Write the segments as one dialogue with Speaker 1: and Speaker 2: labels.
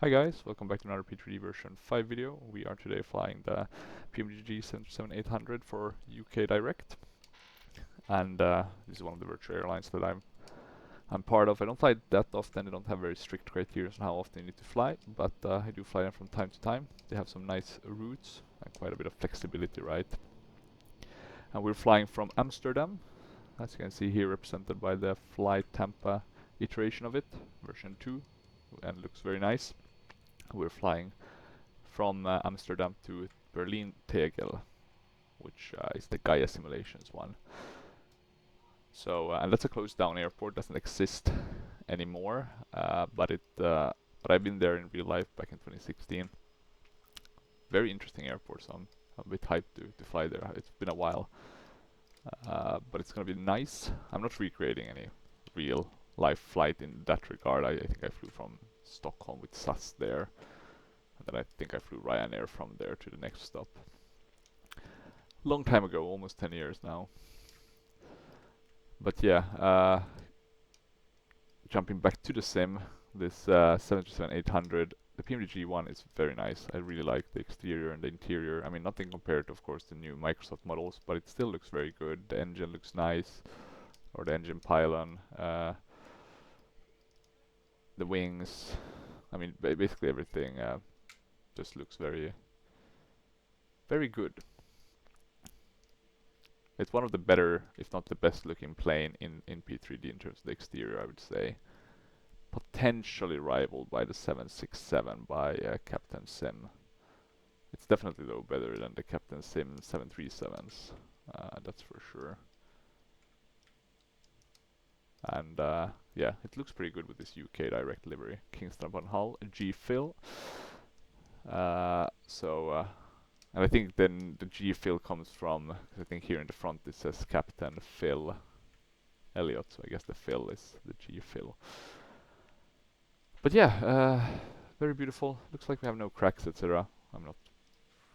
Speaker 1: Hi guys, welcome back to another P3D version 5 video. We are today flying the PMDG B737-800 for UK Direct, and this is one of the virtual airlines that I'm part of. I don't fly that often. They don't have very strict criteria on how often you need to fly, but I do fly them from time to time. They have some nice routes and quite a bit of flexibility, right? And we're flying from Amsterdam, as you can see here, represented by the Flight Tampa iteration of it, version 2, and looks very nice. We're flying from Amsterdam to Berlin Tegel, which is the Gaia Simulations one. So, and that's a closed down airport, doesn't exist anymore, but I've been there in real life back in 2016. Very interesting airport, so I'm a bit hyped to fly there. It's been a while, but it's gonna be nice. I'm not recreating any real life flight in that regard. I think I flew from Stockholm with SAS there, and then I think I flew Ryanair from there to the next stop. Long time ago, almost 10 years now. But yeah, jumping back to the sim, this 737-800, the PMDG one is very nice. I really like the exterior and the interior. I mean, nothing compared to, of course, the new Microsoft models, but it still looks very good. The engine looks nice, or the engine pylon. The wings, I mean, basically everything just looks very, very good. It's one of the better, if not the best looking plane in P3D in terms of the exterior, I would say. Potentially rivaled by the 767 by Captain Sim. It's definitely though better than the Captain Sim 737s, that's for sure. And yeah, it looks pretty good with this UK Direct livery. Kingston upon Hull, G-Fill. And I think then the G-Fill comes from, cause I think here in the front it says Captain Phil Elliott, so I guess the Phil is the G-Fill. But yeah, very beautiful. Looks like we have no cracks, etc. I'm not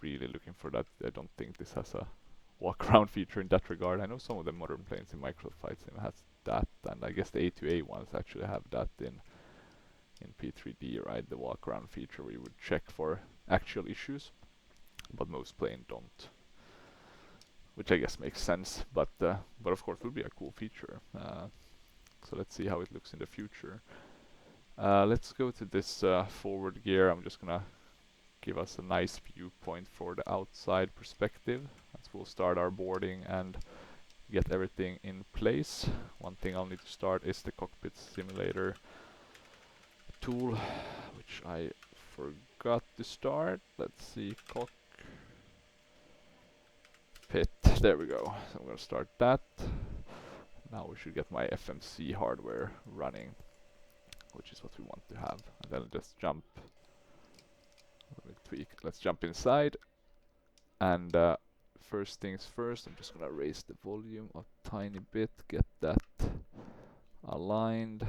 Speaker 1: really looking for that. I don't think this has a walk-around feature in that regard. I know some of the modern planes in Microsoft Flight Sim has that, and I guess the A2A ones actually have that in P3D, right? The walk-around feature where you would check for actual issues, but most planes don't, which I guess makes sense. But of course, would be a cool feature. So let's see how it looks in the future. Let's go to this forward gear. I'm just gonna give us a nice viewpoint for the outside perspective as we'll start our boarding and get everything in place. One thing I'll need to start is the cockpit simulator tool, which I forgot to start. Let's see, cockpit, there we go. So I'm gonna start that. Now we should get my FMC hardware running, which is what we want to have. And then just jump, let me tweak, let's jump inside. And first things first, I'm just gonna raise the volume a tiny bit, get that aligned.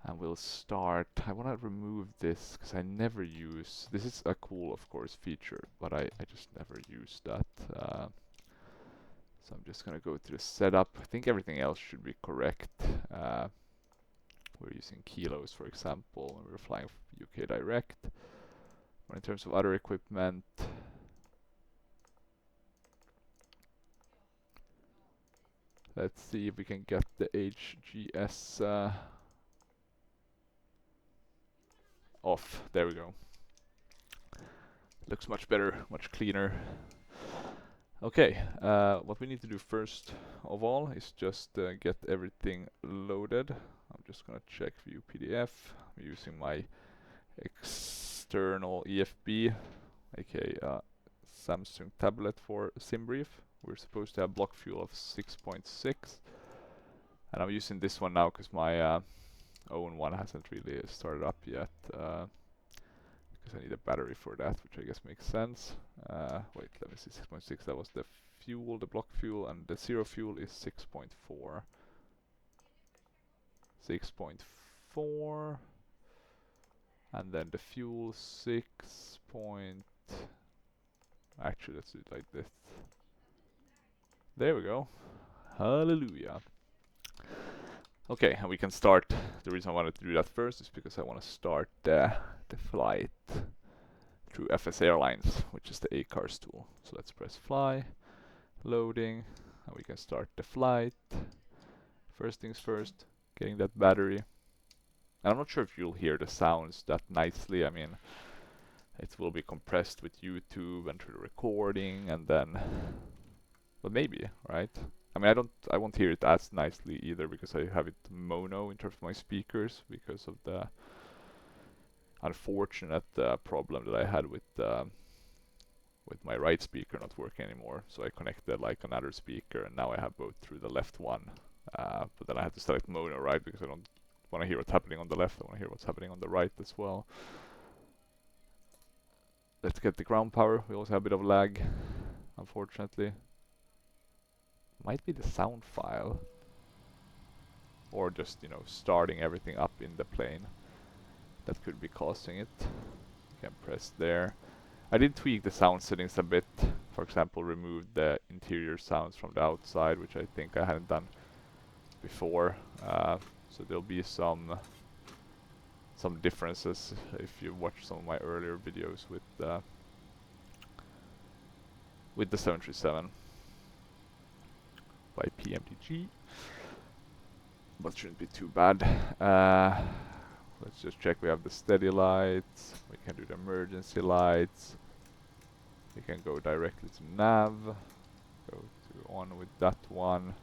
Speaker 1: And we'll start. I want to remove this because I never use, this is a cool, of course, feature, but I just never use that. So I'm just gonna go to the setup. I think everything else should be correct. We're using kilos, for example, when we're flying UK Direct. But in terms of other equipment, let's see if we can get the HGS off. There we go. Looks much better, much cleaner. Okay, what we need to do first of all is just get everything loaded. I'm just gonna check view PDF. I'm using my external EFB, aka Samsung tablet for SimBrief. We're supposed to have block fuel of 6.6, and I'm using this one now because my own one hasn't really started up yet, because I need a battery for that, which I guess makes sense. Wait, let me see, 6.6, that was the fuel, the block fuel, and the zero fuel is 6.4. 6.4, and then the fuel 6. Actually, let's do it like this. There we go. Hallelujah. Okay, and we can start. The reason I wanted to do that first is because I want to start the flight through FS Airlines, which is the ACARS tool. So let's press fly, loading, and we can start the flight. First things first, getting that battery. And I'm not sure if you'll hear the sounds that nicely. I mean, it will be compressed with YouTube and through the recording, and then, but maybe, right? I mean, I won't hear it as nicely either because I have it mono in terms of my speakers because of the unfortunate problem that I had with my right speaker not working anymore. So I connected like another speaker, and now I have both through the left one. But then I had to select mono, right? Because I don't want to hear what's happening on the left. I want to hear what's happening on the right as well. Let's get the ground power. We also have a bit of lag, unfortunately. Might be the sound file, or just, you know, starting everything up in the plane that could be causing it. You can press there. I did tweak the sound settings a bit. For example, removed the interior sounds from the outside, which I think I hadn't done before. So there'll be some differences if you watch some of my earlier videos with the 737 by PMDG, but shouldn't be too bad. Let's just check. We have the steady lights. We can do the emergency lights. We can go directly to nav. Go to on with that one.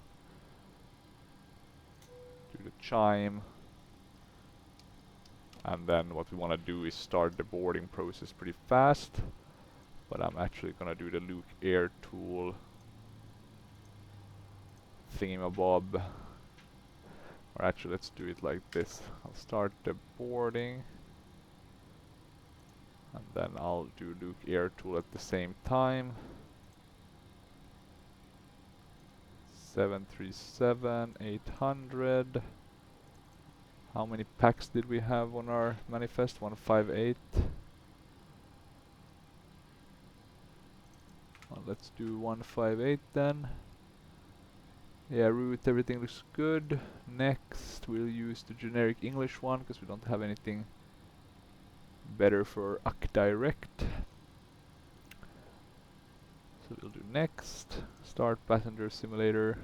Speaker 1: Do the chime. And then what we want to do is start the boarding process pretty fast. But I'm actually gonna do the Luke Air tool thingamabob. Or actually, let's do it like this. I'll start the boarding. And then I'll do Luke Air tool at the same time. 737-800. How many packs did we have on our manifest? 158. Well, let's do 158 then. Yeah, route, everything looks good. Next, we'll use the generic English one because we don't have anything better for AC Direct. So we'll do next. Start passenger simulator.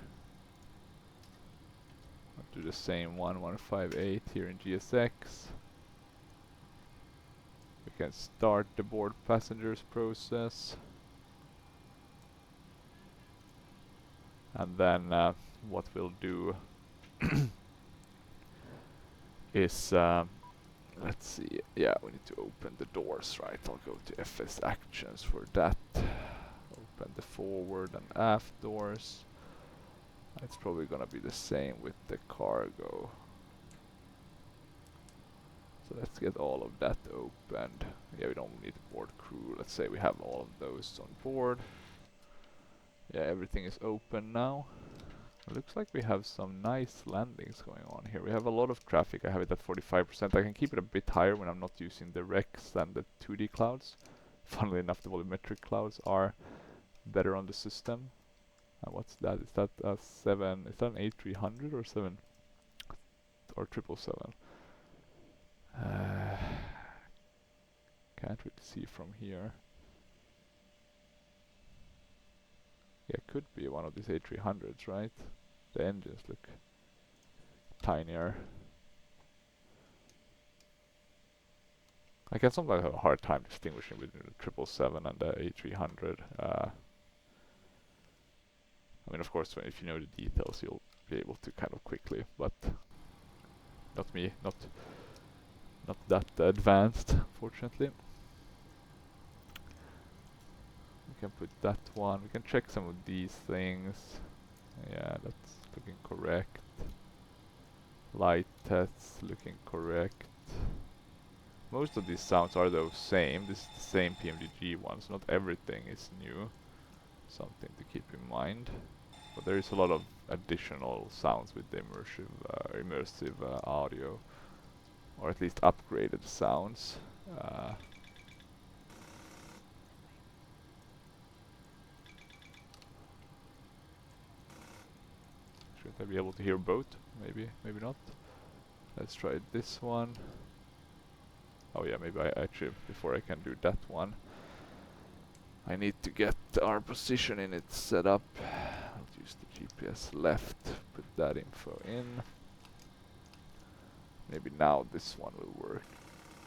Speaker 1: I'll do the same one, 158 here in GSX. We can start the board passengers process. And then what we'll do is, let's see, yeah, we need to open the doors, right? I'll go to FS Actions for that. Open the forward and aft doors. It's probably gonna be the same with the cargo. So let's get all of that opened. Yeah, we don't need board crew. Let's say we have all of those on board. Yeah, everything is open now. It looks like we have some nice landings going on here. We have a lot of traffic. I have it at 45%. I can keep it a bit higher when I'm not using the Rex and the 2D clouds. Funnily enough, the volumetric clouds are better on the system. And what's that? Is that a 7? Is that an 8300 or 7 or 777? Can't really see from here. Yeah, it could be one of these A300s, right? The engines look tinier. I can sometimes have a hard time distinguishing between the 777 and the A300. I mean, of course, if you know the details, you'll be able to kind of quickly, but not me, not that advanced, fortunately. We can put that one. We can check some of these things. Yeah, that's looking correct. Light tests looking correct. Most of these sounds are the same. This is the same PMDG one, so not everything is new. Something to keep in mind. But there is a lot of additional sounds with the immersive audio, or at least upgraded sounds. Should I be able to hear both? maybe not. Let's try this one. Oh yeah, maybe I actually, before I can do that one, I need to get our position in it set up. I'll use the GPS left, put that info in. Maybe now this one will work.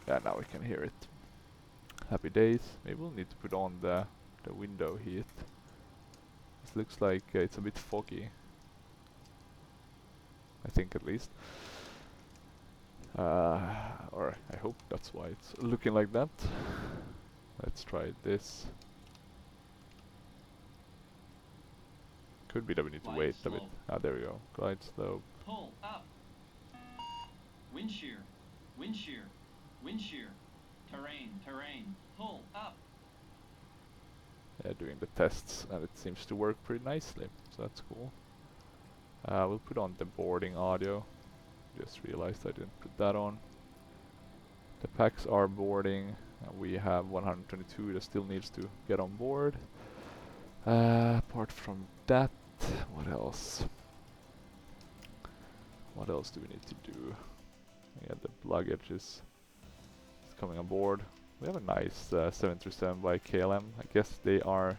Speaker 1: Yeah, now we can hear it. Happy days. Maybe we'll need to put on the window heat. This looks like it's a bit foggy. I think at least. Or I hope that's why it's looking like that. Let's try this. Could be that we need to wait a bit. Ah, there we go. Glide slope.
Speaker 2: Pull up. Wind shear. Wind shear. Wind shear. Terrain. Terrain. Pull up.
Speaker 1: Yeah, doing the tests, and it seems to work pretty nicely. So that's cool. We'll put on the boarding audio. Just realized I didn't put that on. The packs are boarding, and we have 122 that still needs to get on board. Apart from that, what else? What else do we need to do? Yeah, the luggage is coming on board. We have a nice 737 by KLM. I guess they are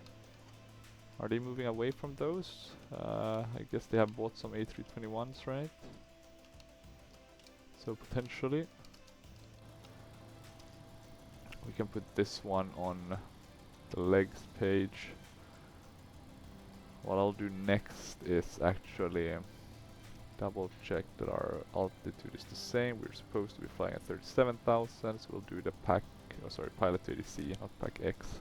Speaker 1: they moving away from those? I guess they have bought some A321s, right? So potentially we can put this one on the legs page. What I'll do next is actually double check that our altitude is the same. We're supposed to be flying at 37,000, so we'll do the pilot to ADC, not pack X.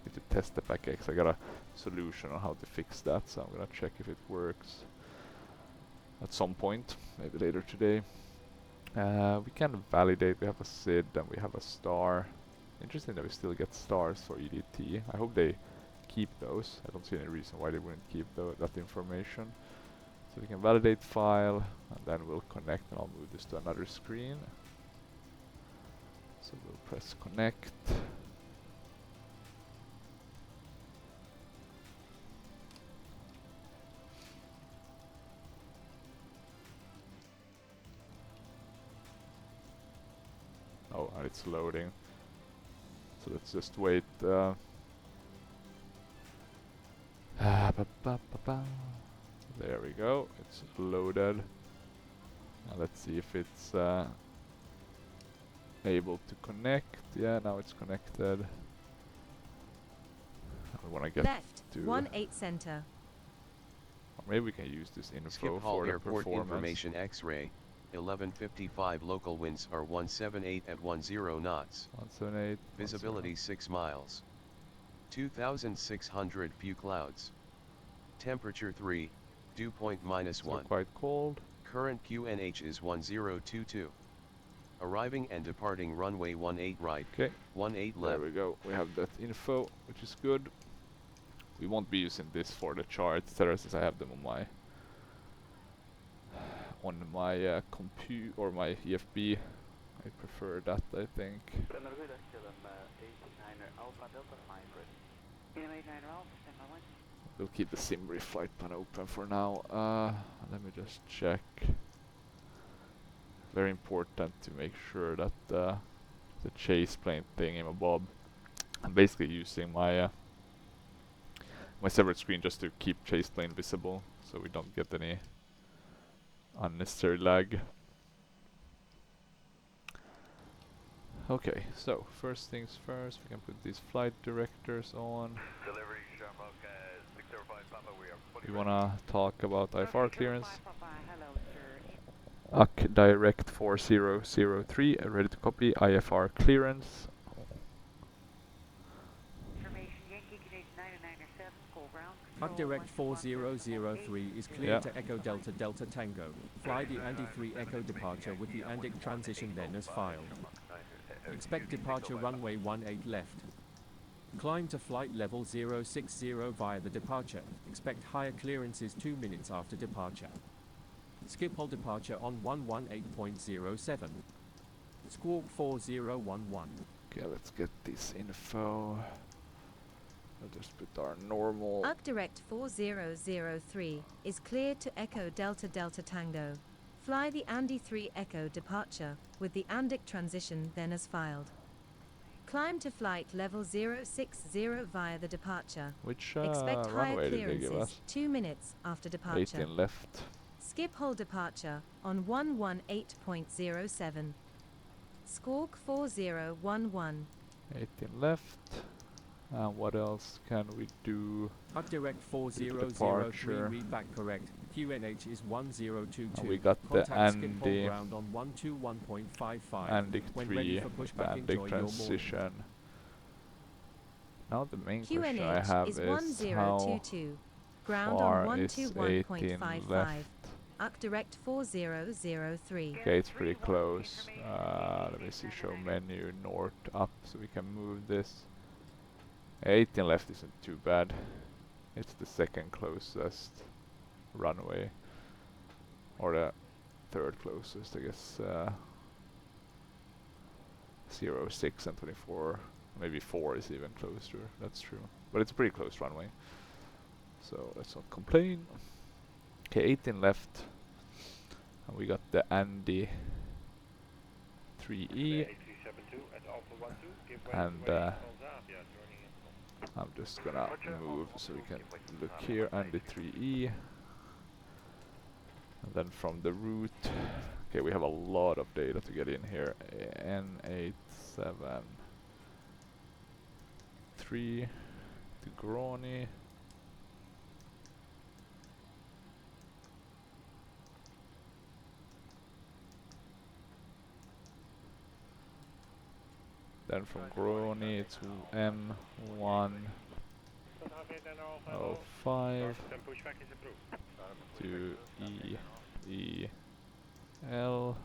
Speaker 1: Need to test the pack X. I got a solution on how to fix that, so I'm gonna check if it works at some point, maybe later today. We can validate. We have a SID and we have a star. Interesting that we still get stars for EDT. I hope they keep those. I don't see any reason why they wouldn't keep that information. So we can validate file, and then we'll connect, and I'll move this to another screen. So we'll press connect. Oh, and it's loading. So let's just wait. There we go, it's loaded. Now let's see if it's able to connect. Yeah, now it's connected. We want to get
Speaker 3: left
Speaker 1: to
Speaker 3: 18 center.
Speaker 1: Or maybe we can use this info
Speaker 4: Schiphol
Speaker 1: for the
Speaker 4: Airport
Speaker 1: performance.
Speaker 4: information X-ray. 11:55 local winds are 178 at 10 knots.
Speaker 1: 178.
Speaker 4: Visibility 6 miles. 2,600 few clouds. Temperature 3, dew point -1.
Speaker 1: So quite cold.
Speaker 4: Current QNH is 1022. Arriving and departing runway 18 right.
Speaker 1: Okay.
Speaker 4: 18
Speaker 1: There
Speaker 4: left.
Speaker 1: we go. We have that info, which is good. We won't be using this for the charts, since I have them on my compute or my EFB. I prefer that, I think. We'll keep the Simri flight plan open for now. Let me just check. Very important to make sure that the chase plane thingamabob. I'm basically using my my separate screen just to keep chase plane visible, so we don't get any unnecessary lag. Okay, so first things first, we can put these flight directors on. We wanna talk about IFR clearance. AC Direct 4003, ready to copy IFR clearance.
Speaker 5: AC Direct 4003 is cleared to Echo Delta Delta Tango. Fly the Andy 3 Echo departure with the Andic transition then as filed. Expect departure runway 18 left. Climb to flight level 060 via the departure. Expect higher clearances 2 minutes after departure. Schiphol departure on 118.07. Squawk 4011.
Speaker 1: Okay, let's get this info. I'll just put our normal.
Speaker 3: AC Direct 4003 is cleared to Echo Delta Delta Tango. Fly the Andy 3 Echo departure with the Andic transition then as filed. Climb to flight level 060 via the departure.
Speaker 1: Which
Speaker 3: Expect higher
Speaker 1: runway did they give
Speaker 3: clearances
Speaker 1: us?
Speaker 3: 2 minutes after departure.
Speaker 1: 18 left.
Speaker 3: Skip hold departure on 118.07. Squawk 4011.
Speaker 1: 18 left. And what else can we do?
Speaker 5: Hut direct
Speaker 1: Departure.
Speaker 5: 4003 read back correct. QNH is 1022.
Speaker 1: And we got the
Speaker 5: Contact skip hold
Speaker 1: Andy
Speaker 5: ground on 121.55.
Speaker 1: Andic
Speaker 5: When ready
Speaker 1: 3
Speaker 5: for
Speaker 1: with
Speaker 5: pushback,
Speaker 1: Andic
Speaker 5: enjoy your morning.
Speaker 1: transition. Now the main question I
Speaker 3: QNH
Speaker 1: have
Speaker 3: is
Speaker 1: is how
Speaker 3: 1022. Ground
Speaker 1: far
Speaker 3: on
Speaker 1: is 18
Speaker 3: 121.55.
Speaker 1: left?
Speaker 3: UC direct 4003.
Speaker 1: Okay, it's pretty close. Let me see, show menu, north, up, so we can move this. 18 left isn't too bad. It's the second closest runway. Or the third closest, I guess. 06 and 24. Maybe 4 is even closer, that's true. But it's a pretty close runway. So let's not complain. Okay, 18 left. And we got the Andy 3E. And I'm just gonna move so we can look here, Andy 3E. And then from the route, okay, we have a lot of data to get in here. N873 to Grony. Then from Grony it's M105 to EEL,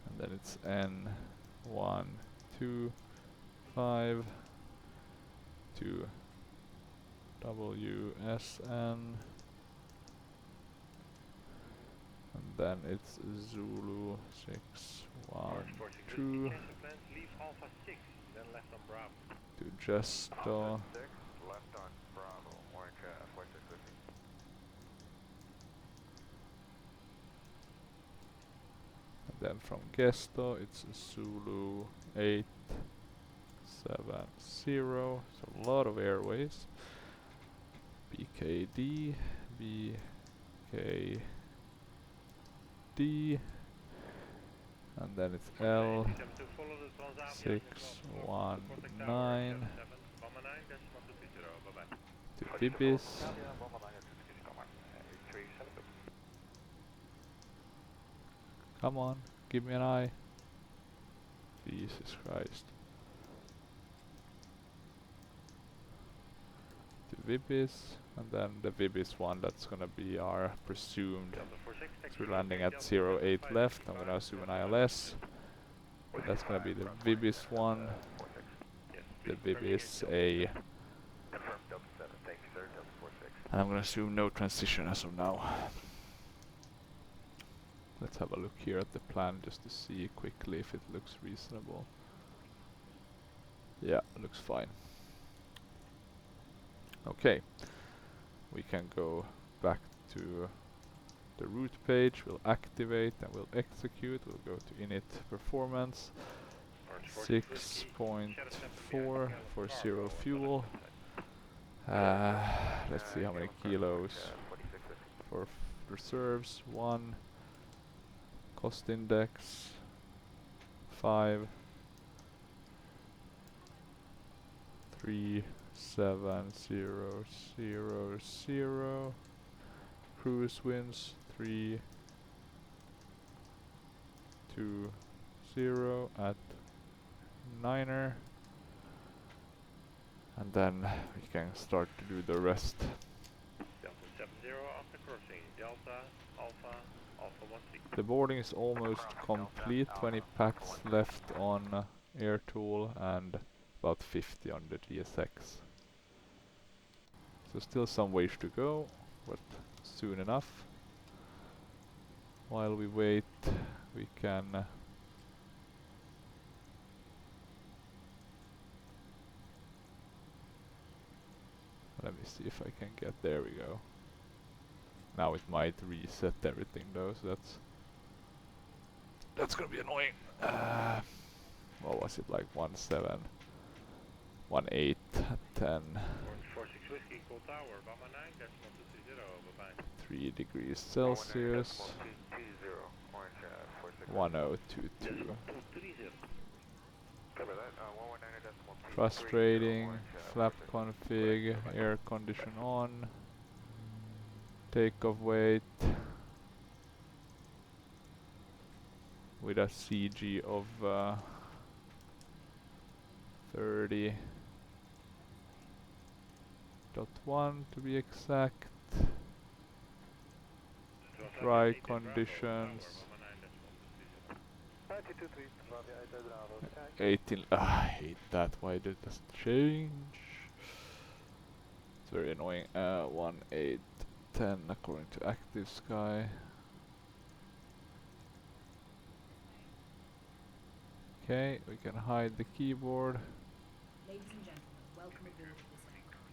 Speaker 1: and then it's N125 to WSN, and then it's Zulu 612 to Gesto, and then from Gesto it's Zulu 870, so a lot of airways. BKD, BKD, and then it's L619 to Bibis. Come on, give me an eye. Jesus Christ. To Vibis, and then the Vibis one, that's gonna be our presumed. So we're landing at 08 left, I'm gonna assume an ILS. But that's gonna be the Vibis one. The Vibis A. And I'm gonna assume no transition as of now. Let's have a look here at the plan just to see quickly if it looks reasonable. Yeah, it looks fine. Okay, we can go back to the route page, we'll activate and we'll execute, we'll go to init performance, 6.4 for 0 fuel. Let's see how many kilos for reserves, 1, cost index, 5, 37000, cruise winds 320 at 9er, and then we can start to do the rest.
Speaker 6: Delta 70 after crossing, Delta Alpha, Alpha 16.
Speaker 1: The boarding is almost complete, 20 packs left on air tool and about 50 on the GSX. So still some ways to go, but soon enough. While we wait, we can let me see if I can get, there we go. Now it might reset everything though, so that's gonna be annoying. What was it, like 17, 18 at 10,
Speaker 6: 46 Whiskey, Cold Tower, Bama 9, decimal 230, bye-bye.
Speaker 1: 3 degrees Celsius, 1022. Frustrating. Flap config, air condition on, takeoff weight with a CG of 30.1 to be exact. Dry conditions. 18. I hate that. Why did it doesn't change? It's very annoying. 1810 according to Active Sky. Okay, we can hide the keyboard.
Speaker 7: Ladies and gentlemen, welcome aboard this aircraft.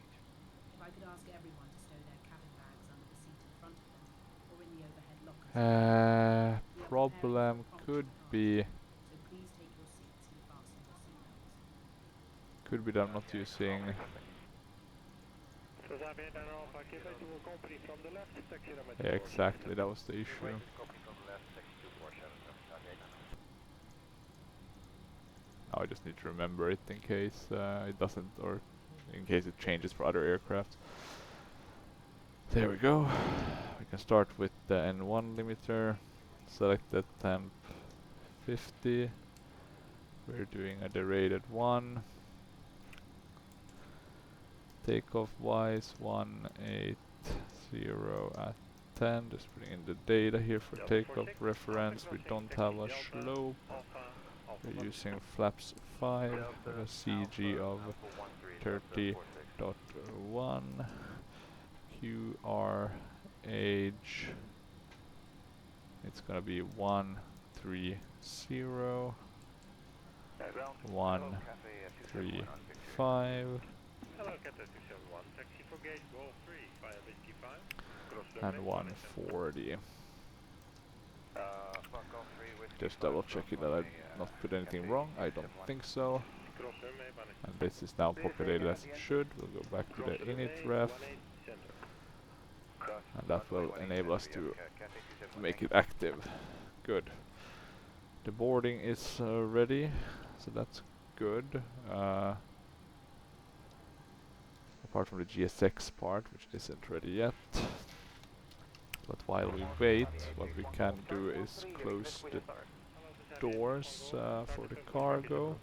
Speaker 7: If I could ask everyone to stow their cabin bags under the seat in front of them or in the overhead lockers.
Speaker 1: Problem could be
Speaker 7: So please take your seats and fasten your seatbelts.
Speaker 1: could be that I'm not using. Yeah, exactly. That was the issue. Now I just need to remember it in case it doesn't, or in case it changes for other aircraft. There we go. We can start with the N1 limiter. Select the temp 50. We're doing a derated 1. Takeoff wise 180 at 10. Just putting in the data here for takeoff reference. We don't have a slope. We're using flaps 5 with a CG of 30.1. QR age. It's gonna be 130. 135.
Speaker 6: Hello, Cathay 271, taxi for gate Golf 3 via Whiskey 5.
Speaker 1: And 140. Just double checking that I not put anything wrong. I don't think so. And this is now populated as it should. We'll go back to the init ref. And that will enable us to make it active. Good. The boarding is ready, so that's good. Apart from the GSX part, which isn't ready yet. But while we wait, what we can do is close the doors for the cargo.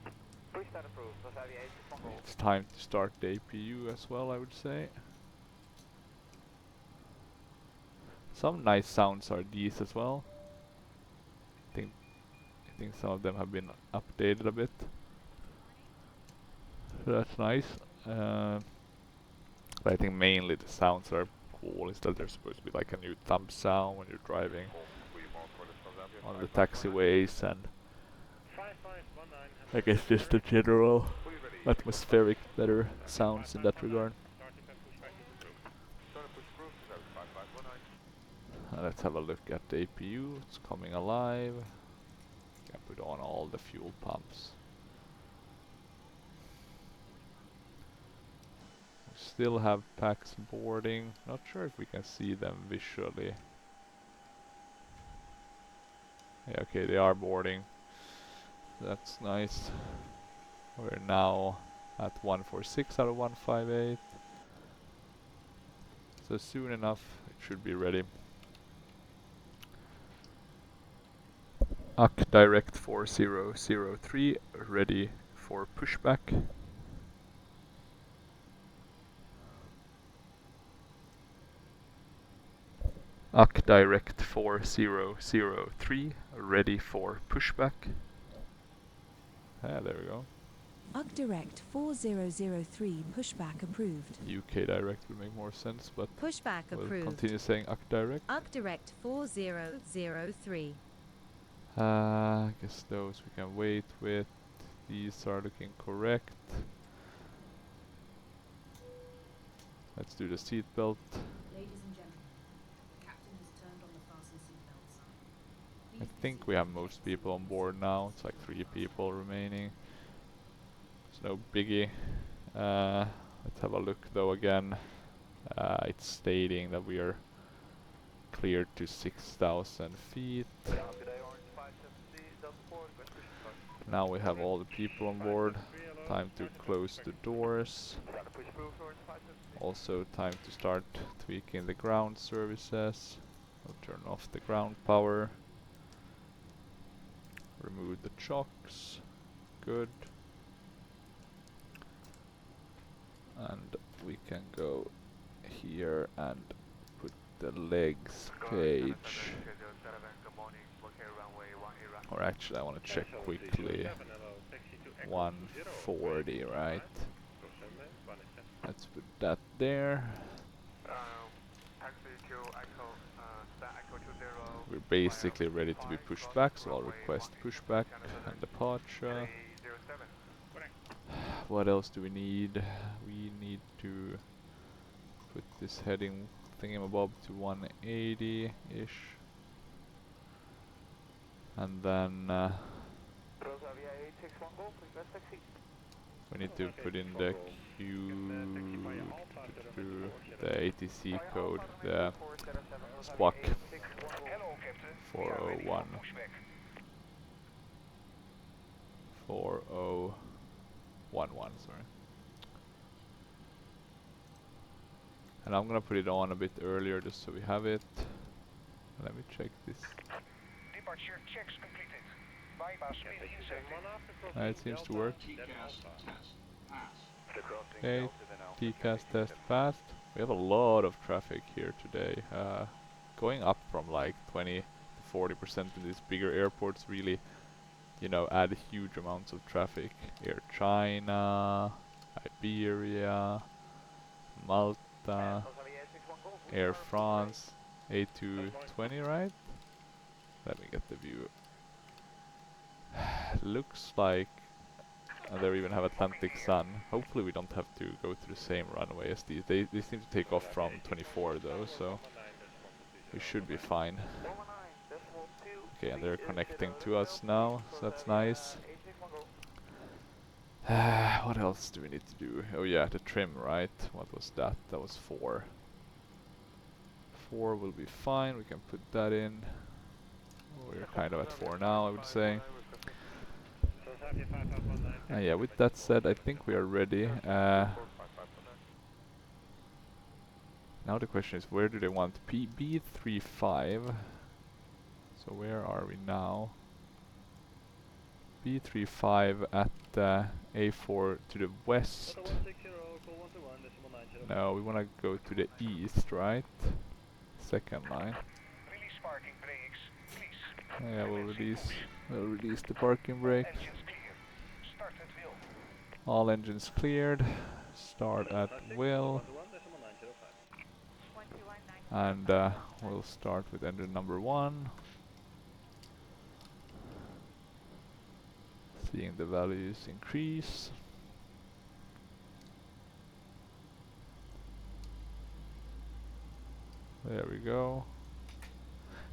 Speaker 1: It's time to start the APU as well, I would say. Some nice sounds are these as well. I think some of them have been updated a bit. So that's nice. But I think mainly the sounds are cool, is that there's supposed to be like a new thumb sound when you're driving on the taxiways, and I guess just the general atmospheric better sounds in that regard. Let's have a look at the APU. It's coming alive. Can put on all the fuel pumps. Still have packs boarding. Not sure if we can see them visually. Yeah, okay, they are boarding. That's nice. We're now at 146 out of 158. So soon enough it should be ready. AC Direct 4003 ready for pushback. AC Direct 4003 ready for pushback. Ah, there we go.
Speaker 3: AC Direct 4003 pushback approved.
Speaker 1: UK Direct would make more sense, but
Speaker 3: Pushback
Speaker 1: we'll
Speaker 3: approved.
Speaker 1: continue saying AC Direct.
Speaker 3: AC Direct 4003.
Speaker 1: I guess those we can wait with. These are looking correct. Let's do the seatbelt.
Speaker 7: Ladies and gentlemen,
Speaker 1: I think we have most people on board now. It's like 3 people remaining. It's no biggie. Let's have a look though again. It's stating that we are cleared to 6,000 feet. Now we have all the people on board. Time to close the doors. Also time to start tweaking the ground services. I'll turn off the ground power. Remove the chocks. Good. And we can go here and put the legs page. Or actually I want to check quickly. 140, right? Let's put that there. We're basically ready to be pushed back, so I'll request pushback and departure. What else do we need? We need to put this heading thingamabob to 180-ish. And then we need to put in the the ATC code, the squawk 401 4011, sorry. And I'm gonna put it on a bit earlier just so we have it. Let me check this.
Speaker 8: Departure checks completed. Bypass speed inserted.
Speaker 1: It seems to work.
Speaker 2: TCAS test passed.
Speaker 1: Okay, TCAS test passed. We have a lot of traffic here today. Going up from like 20 to 40% in these bigger airports really, you know, add huge amounts of traffic. Air China, Iberia, Malta, Air France, A220, right? Let me get the view. Looks like they even have Atlantic Sun. Hopefully we don't have to go to the same runway as these. They seem to take off from 24 though, so we should be fine. Okay, and they're connecting to us now, so that's nice. What else do we need to do? Oh yeah, the trim, right? What was that? That was 4. 4 will be fine, we can put that in. We're kind of at 4 now, I would say. Yeah, with that said, I think we are ready. Now the question is, where do they want B35? So where are we now? B35 at A4 to the west. No, we want to go to the east, right? Second line.
Speaker 8: Release parking brakes, please.
Speaker 1: Yeah, we'll release the parking brake.
Speaker 8: Engines clear. Start at will.
Speaker 1: All engines cleared. Start at will. And we'll start with engine number 1. Seeing the values increase. There we go.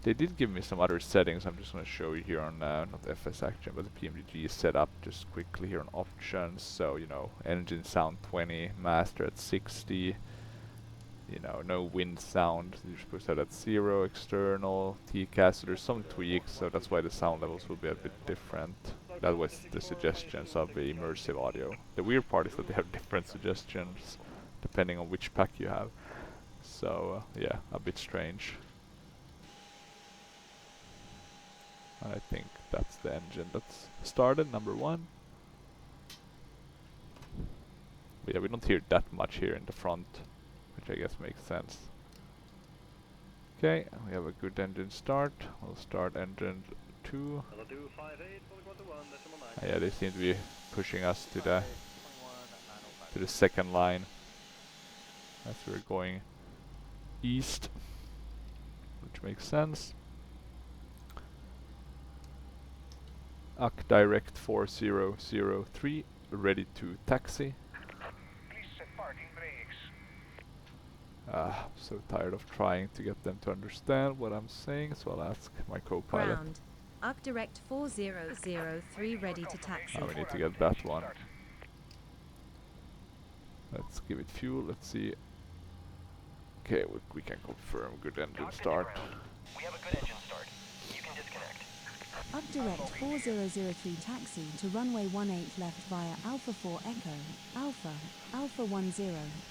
Speaker 1: They did give me some other settings. I'm just going to show you here on not FS Action, but the PMDG setup just quickly here on options. So, you know, engine sound 20, master at 60. You know, no wind sound. You're supposed to have that 0, external, TCAS. So there's some tweaks, so that's why the sound levels will be a bit different. That was the suggestions of the immersive audio. The weird part is that they have different suggestions depending on which pack you have. So yeah, a bit strange. I think that's the engine that's started, number 1. But yeah, we don't hear that much here in the front, which I guess makes sense. Okay, we have a good engine start. We'll start engine 2. Yeah, they seem to be pushing us to the second line as we're going east, which makes sense. AC Direct 4003, ready to taxi.
Speaker 8: Please set parking brakes.
Speaker 1: So tired of trying to get them to understand what I'm saying, so I'll ask my co-pilot.
Speaker 3: Ground. UC Direct 4003 ready to taxi.
Speaker 1: Oh, we need to get that one. Let's give it fuel, let's see. Okay, we can confirm good engine start.
Speaker 9: We have a good engine start. You can disconnect.
Speaker 10: UC Direct 4003 taxi to runway 18 left via Alpha 4 Echo, Alpha, Alpha 10,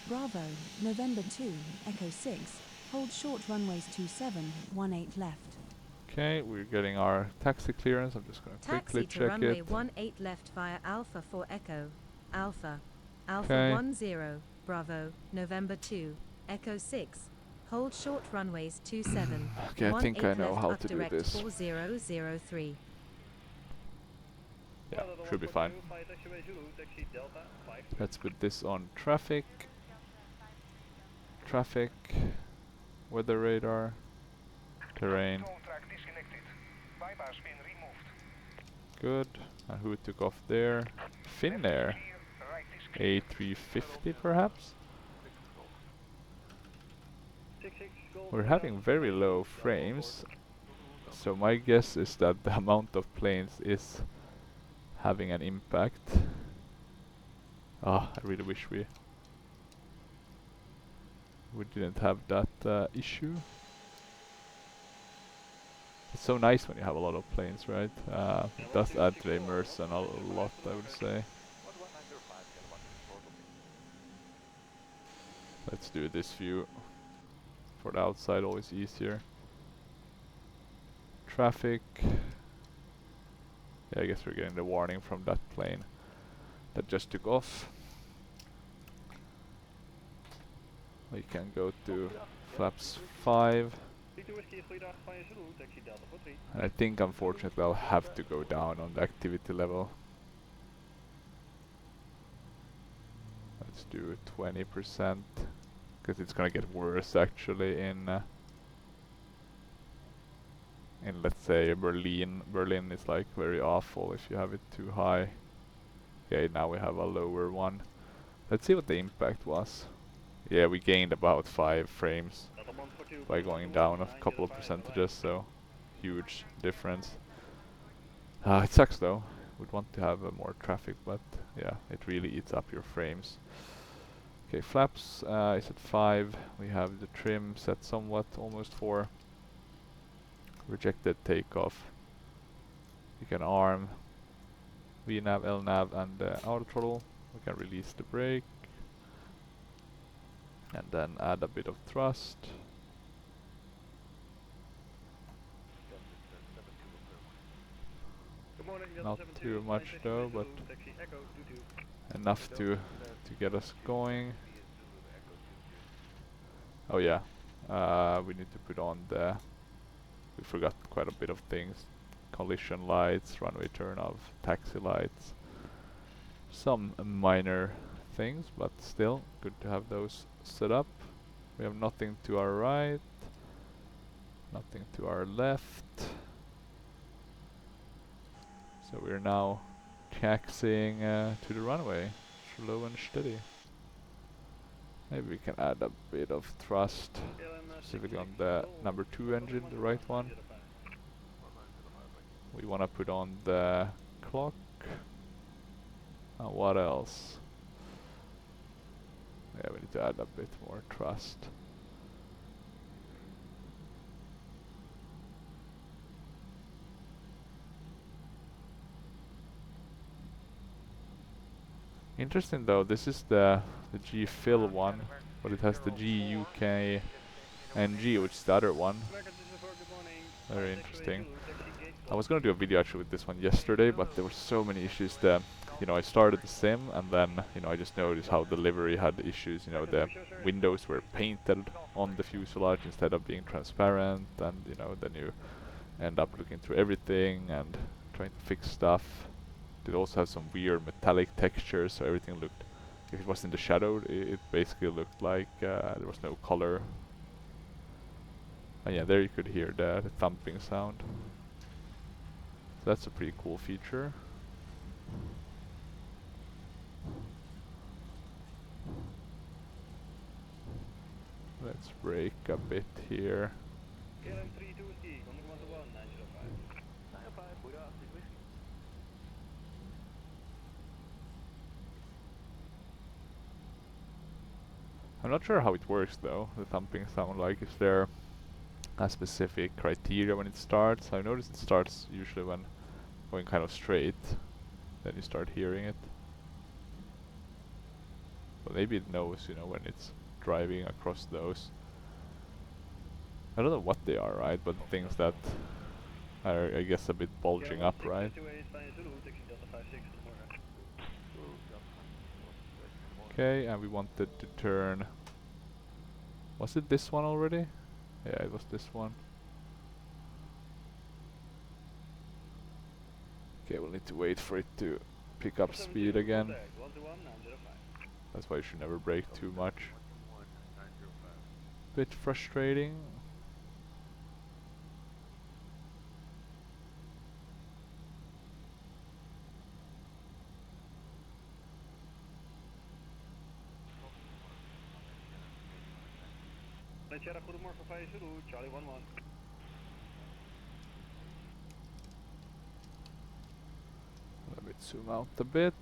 Speaker 10: Bravo, November 2, Echo 6, hold short runways 27, 18 left.
Speaker 1: Okay, we're getting our taxi clearance. I'm just going to quickly
Speaker 3: Taxi to
Speaker 1: check
Speaker 3: runway
Speaker 1: it.
Speaker 3: 18 left via Alpha 4 Echo, Alpha, Alpha
Speaker 1: Okay.
Speaker 3: 10, Bravo, November 2, Echo 6, hold short runways 27,
Speaker 1: Okay, I think I
Speaker 3: 18
Speaker 1: know
Speaker 3: left
Speaker 1: how
Speaker 3: UC
Speaker 1: to do
Speaker 3: Direct
Speaker 1: this.
Speaker 3: 4003.
Speaker 1: Yeah, should be fine. Let's put this on traffic. Traffic, weather radar, terrain.
Speaker 8: Control track disconnected. Bypass pin removed.
Speaker 1: Good. And who took off there? Finnair.
Speaker 8: Left clear, right is clear.
Speaker 1: A350 perhaps? We're having very low frames, so my guess is that the amount of planes is having an impact. Ah, I really wish we didn't have that issue. It's so nice when you have a lot of planes, right? It does add to the immersion a lot, I would say. Let's do this view. For the outside, always easier. Traffic. Yeah, I guess we're getting the warning from that plane that just took off. We can go to flaps 5. And I think unfortunately I'll have to go down on the activity level. Let's do 20%, because it's gonna get worse actually in let's say Berlin. Berlin is like very awful if you have it too high. Okay, now we have a lower one. Let's see what the impact was. Yeah, we gained about 5 frames by going down a couple of percentages, so huge difference. It sucks though. Would want to have more traffic, but yeah, it really eats up your frames. Okay, flaps is at 5. We have the trim set somewhat, almost 4. Rejected takeoff. You can arm VNav, LNav, and auto throttle. We can release the brake and then add a bit of thrust. Not too much though, but enough to get us going. Oh yeah, we need to put on the... We forgot quite a bit of things. Collision lights, runway turn-off, taxi lights. Some minor things, but still good to have those set up. We have nothing to our right, nothing to our left. So we're now taxiing to the runway, slow and steady. Maybe we can add a bit of thrust, specifically on the number 2 engine, the right one. We want to put on the clock. What else? Yeah, we need to add a bit more thrust. Interesting though, this is the G fill one, but it has the G UK NG, which is the other one. Very interesting. I was gonna do a video actually with this one yesterday, but there were so many issues that, you know, I started the sim and then, you know, I just noticed how delivery had issues. You know, the windows were painted on the fuselage instead of being transparent, and you know, then you end up looking through everything and trying to fix stuff. It also has some weird metallic textures, so everything looked, if it was in the shadow, it basically looked like there was no color. And yeah, there you could hear the thumping sound. So that's a pretty cool feature. Let's brake a bit here. I'm not sure how it works though, the thumping sound. Like, is there a specific criteria when it starts? I've noticed it starts usually when going kind of straight, then you start hearing it. But maybe it knows, you know, when it's driving across those. I don't know what they are, right? But things that are, I guess, a bit bulging up, right? Okay, and we wanted to turn... Was it this one already? Yeah, it was this one. Okay, we'll need to wait for it to pick up speed again. That's why you should never brake too much. Bit frustrating. Let me zoom out a bit.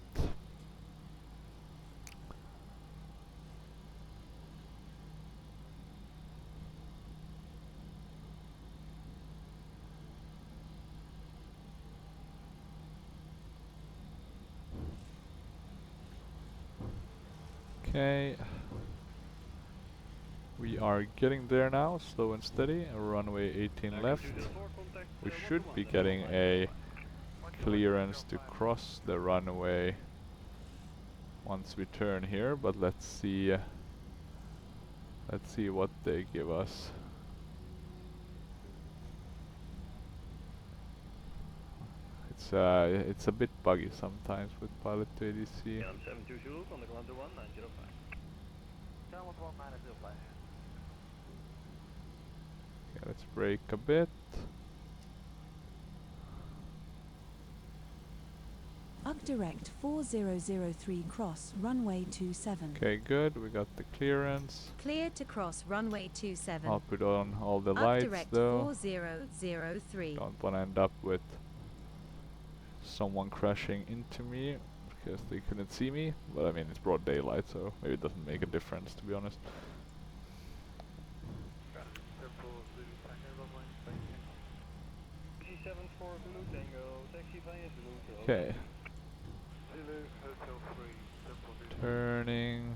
Speaker 1: Okay. We are getting there now, slow and steady. Runway 18 left. We should be getting a clearance to cross the runway once we turn here, but let's see what they give us. It's a bit buggy sometimes with pilot to ADC. Okay, let's brake a bit.
Speaker 10: Direct 4003 cross runway 27.
Speaker 1: Okay, good. We got the clearance.
Speaker 3: Cleared to cross runway 27.
Speaker 1: I'll put on all the lights
Speaker 3: Direct
Speaker 1: though.
Speaker 3: 4003.
Speaker 1: Don't want to end up with someone crashing into me because they couldn't see me. But I mean, it's broad daylight, so maybe it doesn't make a difference, to be honest. Okay. Turning.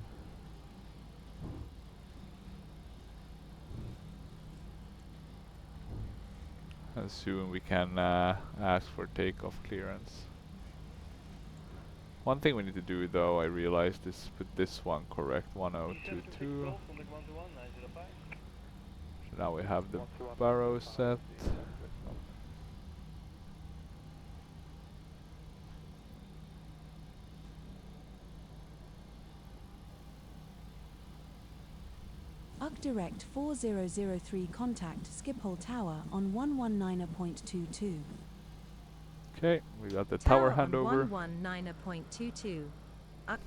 Speaker 1: And soon we can ask for takeoff clearance. One thing we need to do though, I realized, is put this one correct, 1022. So now we have the barrow set.
Speaker 10: Direct 4003 contact Schiphol Tower on 119.22.
Speaker 1: Okay, we got the tower handover.
Speaker 3: 119.22.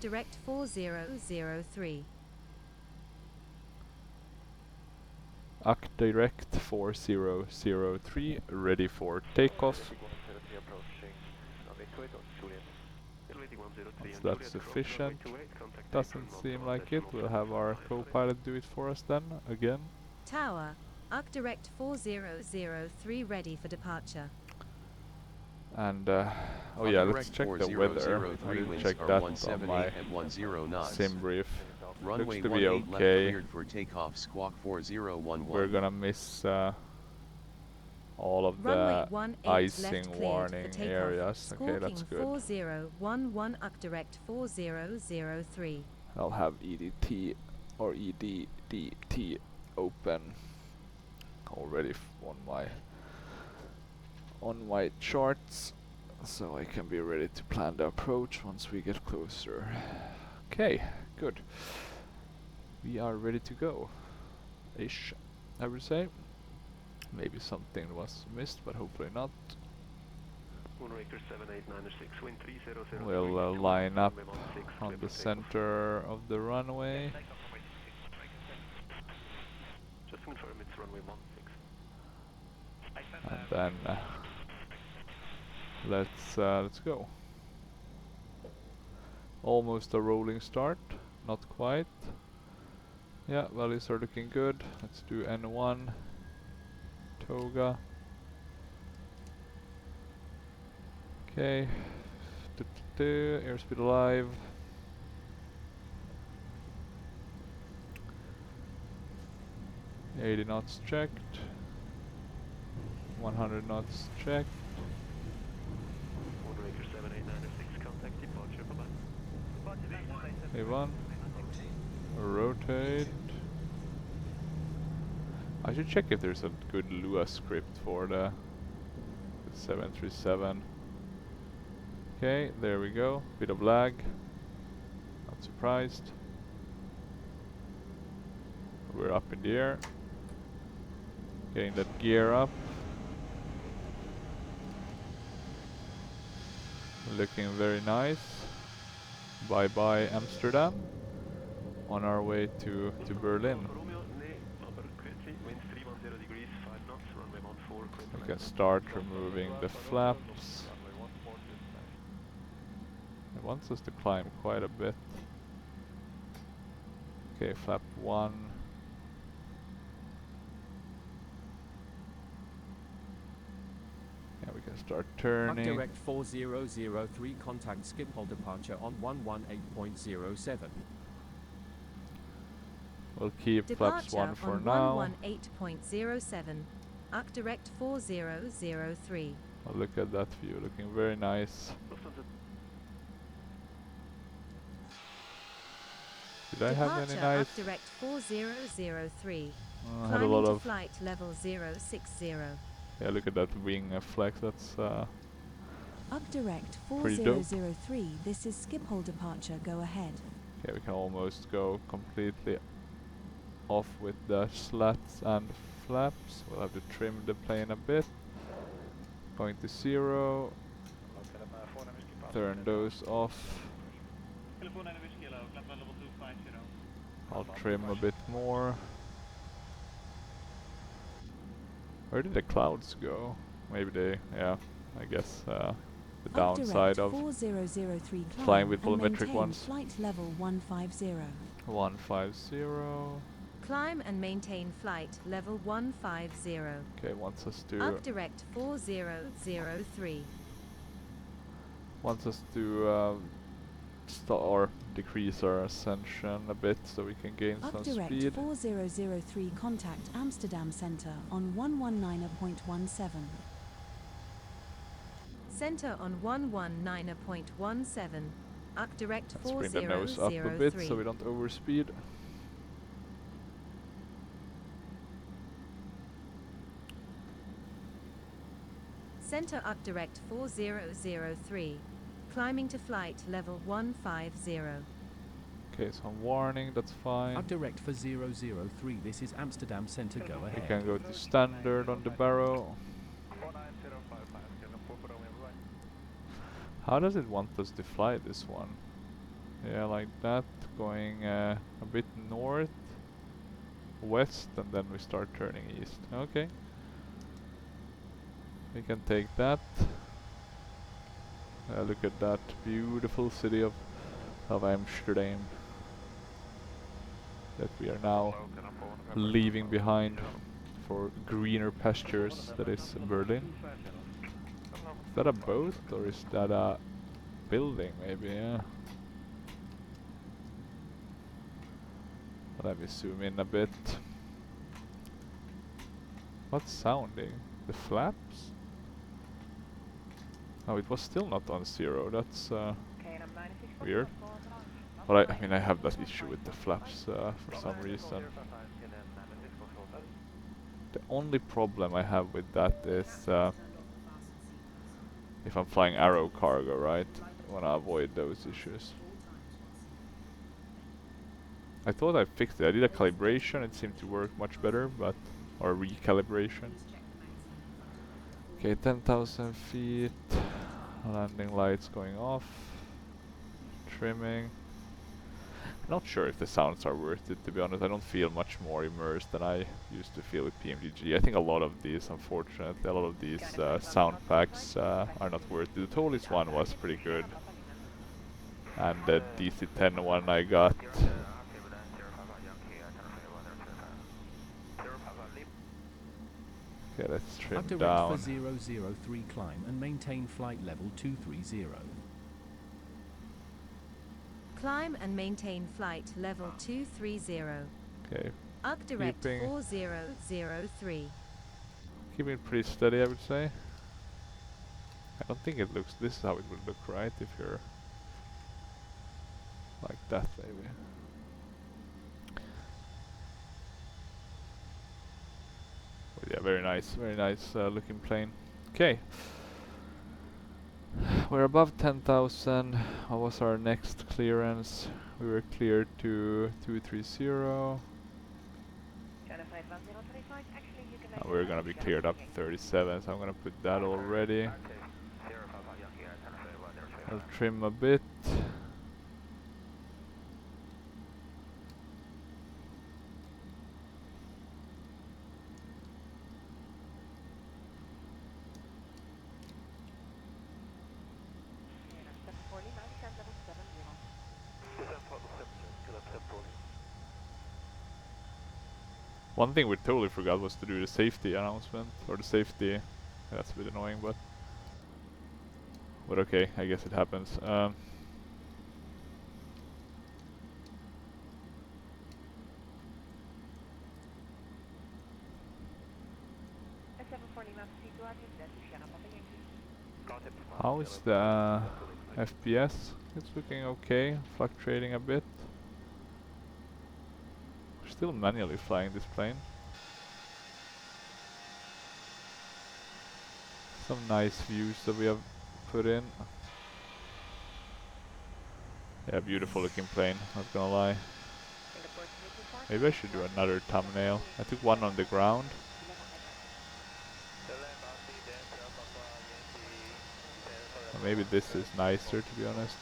Speaker 3: Direct 4003.
Speaker 1: Direct 4003, ready for takeoff. Once that's sufficient, doesn't seem like it, we'll have our co-pilot do it for us then, again.
Speaker 3: Tower, Direct 4003 ready for departure.
Speaker 1: And, oh yeah, let's check the weather. I didn't check that on my sim brief. Looks to be okay.
Speaker 4: For takeoff, squawk 4011.
Speaker 1: We're gonna miss all of the icing warning areas. Okay, that's good.
Speaker 3: 4011 Direct 4003.
Speaker 1: I'll have EDT or EDDT open already on my charts, so I can be ready to plan the approach once we get closer. Okay, good. We are ready to go. Ish, I would say. Maybe something was missed, but hopefully not. We'll line up on the center of the runway.
Speaker 6: Just confirm it's runway 16.
Speaker 1: And then Let's go. Almost a rolling start, not quite. Yeah, values are looking good. Let's do N1, Toga. Okay, airspeed alive. $80 knots checked. 100 knots checked.
Speaker 6: Motormaker 7896, contact departure, bye-bye.
Speaker 1: A1. Rotate. I should check if there's a good Lua script for the 737. Okay, there we go. Bit of lag. Not surprised. We're up in the air. Getting that gear up. Looking very nice. Bye bye Amsterdam. On our way to Berlin. We can start removing the flaps. It wants us to climb quite a bit. Okay, flap 1. Yeah, we can start turning.
Speaker 5: Direct 4003, contact Schiphol departure on 118.07.
Speaker 1: We'll keep flaps 1
Speaker 3: Departure
Speaker 1: for
Speaker 3: on
Speaker 1: now.
Speaker 3: 118.07. Direct 4003.
Speaker 1: Oh, look at that view, looking very nice. Did I have any
Speaker 3: Departure
Speaker 1: nice?
Speaker 3: Direct 4003.
Speaker 1: I had a
Speaker 3: Climbing
Speaker 1: lot
Speaker 3: to
Speaker 1: of.
Speaker 3: flight level 060.
Speaker 1: Yeah, look at that wing flex. That's
Speaker 10: Direct
Speaker 1: Pretty dope.
Speaker 10: 4003, this is Schiphol departure, go ahead.
Speaker 1: okay. We can almost go completely off with the slats and flaps. We'll have to trim the plane a bit. Going to 0. Turn those off. I'll trim a bit more. Where did the clouds go? Maybe they, yeah, I guess the downside of
Speaker 10: 4003
Speaker 1: flying with
Speaker 10: and
Speaker 1: volumetric
Speaker 10: maintain
Speaker 1: ones.
Speaker 10: flight level 150.
Speaker 1: 150.
Speaker 3: Climb and maintain flight level 150.
Speaker 1: Okay, wants us to
Speaker 3: Direct 4003.
Speaker 1: wants us to or decrease our ascension a bit so we can gain some
Speaker 10: Direct
Speaker 1: speed.
Speaker 10: 4003, contact Amsterdam Center on 119.17.
Speaker 3: Center on 119.17. Direct
Speaker 1: Let's bring the nose up a bit so we don't overspeed.
Speaker 3: Center Direct 4003. Climbing to flight level 150.
Speaker 1: Okay, some warning, that's fine.
Speaker 11: Direct for 003, this is Amsterdam Center, go
Speaker 1: We
Speaker 11: ahead.
Speaker 1: can go to standard on the barrel. How does it want us to fly this one? Yeah, like that, going a bit north, west, and then we start turning east. Okay. We can take that. Look at that beautiful city of Amsterdam that we are now leaving behind for greener pastures, that is Berlin. Is that a boat or is that a building maybe? Yeah. Let me zoom in a bit. What's sounding? The flaps? Oh, it was still not on 0. That's weird. But I mean, I have that issue with the flaps for some reason. The only problem I have with that is if I'm flying Arrow cargo, right? I want to avoid those issues. I thought I fixed it. I did a calibration, it seemed to work much better, but or recalibration. Okay, 10,000 feet. Landing lights going off. Trimming. Not sure if the sounds are worth it, to be honest. I don't feel much more immersed than I used to feel with PMDG. I think a lot of these, unfortunately, a lot of these sound packs are not worth it. The Tolis one was pretty good. And the DC-10 one I got. Okay, let's trim
Speaker 11: Direct
Speaker 1: down.
Speaker 11: for 003 climb and maintain flight level 230.
Speaker 3: Climb and maintain flight level 230.
Speaker 1: Okay,
Speaker 3: UG direct
Speaker 1: Keeping-
Speaker 3: 4003.
Speaker 1: keeping it pretty steady, I would say. I don't think it looks, this is how it would look, right? If you're like that, maybe. But yeah, very nice looking plane. Okay. We're above 10,000. What was our next clearance? We were cleared to 230. And we're gonna be cleared up to 37, so I'm gonna put that already. I'll trim a bit. One thing we totally forgot was to do the safety announcement, or the safety. That's a bit annoying, but okay, I guess it happens. How is the FPS? It's looking okay, fluctuating a bit. We're still manually flying this plane. Some nice views that we have put in. Yeah, beautiful looking plane, not gonna lie. Maybe I should do another thumbnail. I took one on the ground. Or maybe this is nicer, to be honest.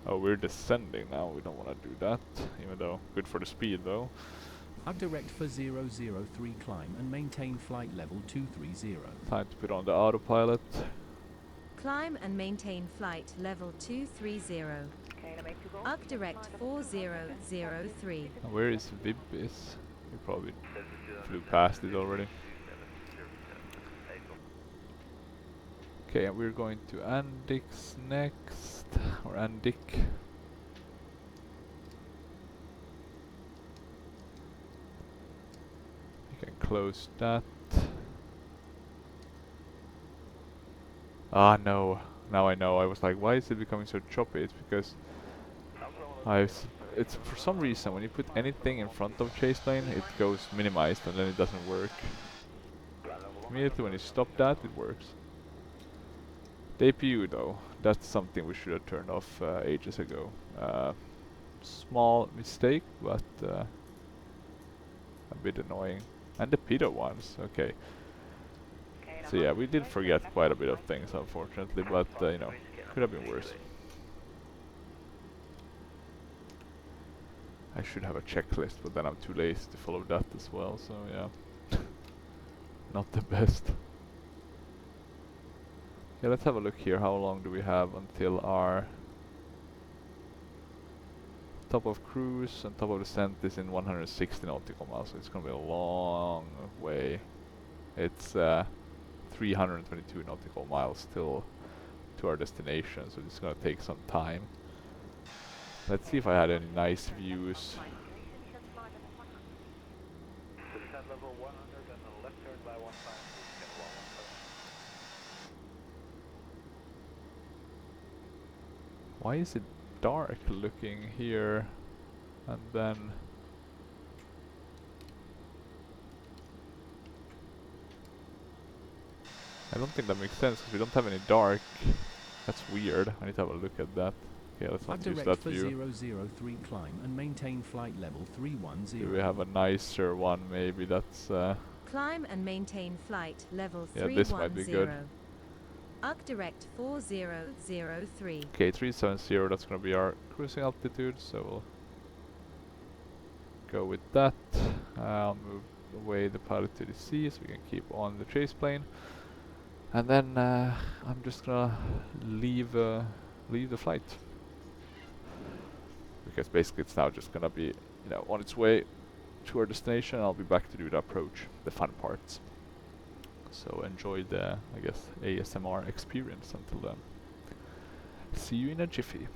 Speaker 1: Oh, we're descending now, we don't want to do that, even though good for the speed though.
Speaker 11: Direct for 003 climb and maintain flight level 230.
Speaker 1: Time to put on the autopilot.
Speaker 3: Climb and maintain flight level 230. UG direct 4003.
Speaker 1: And where is Vibis? We probably flew past it already. Okay, and we're going to Andix next, or Andic. You can close that. Ah no, now I know. I was like, why is it becoming so choppy? It's because it's for some reason when you put anything in front of chase plane, it goes minimized and then it doesn't work. Immediately when you stop that, it works. The APU though, that's something we should have turned off ages ago. Small mistake, but a bit annoying. And the PIDO ones, okay. So yeah, we did forget quite a bit of things unfortunately, but you know, could have been worse. I should have a checklist, but then I'm too lazy to follow that as well, so yeah. Not the best. Yeah, let's have a look here. How long do we have until our top of cruise and top of descent is in 160 nautical miles, so it's gonna be a long way. It's 322 nautical miles till to our destination, so it's gonna take some time. Let's see if I had any nice views. Why is it dark looking here? And then I don't think that makes sense because we don't have any dark. That's weird. I need to have a look at that. Okay, let's not use
Speaker 11: Direct
Speaker 1: that
Speaker 11: for
Speaker 1: view.
Speaker 11: 003 climb and maintain flight level 310.
Speaker 1: Do we have a nicer one? Maybe that's
Speaker 3: Climb and maintain flight level
Speaker 1: yeah, this might be good.
Speaker 3: 310. UG direct 4003.
Speaker 1: Okay, 370, that's gonna be our cruising altitude, so we'll go with that. I'll move away the pilot to the sea so we can keep on the chase plane. And then I'm just gonna leave the flight. Because basically it's now just gonna be, you know, on its way to our destination. I'll be back to do the approach, the fun parts. So enjoy the, I guess, ASMR experience until then. See you in a jiffy.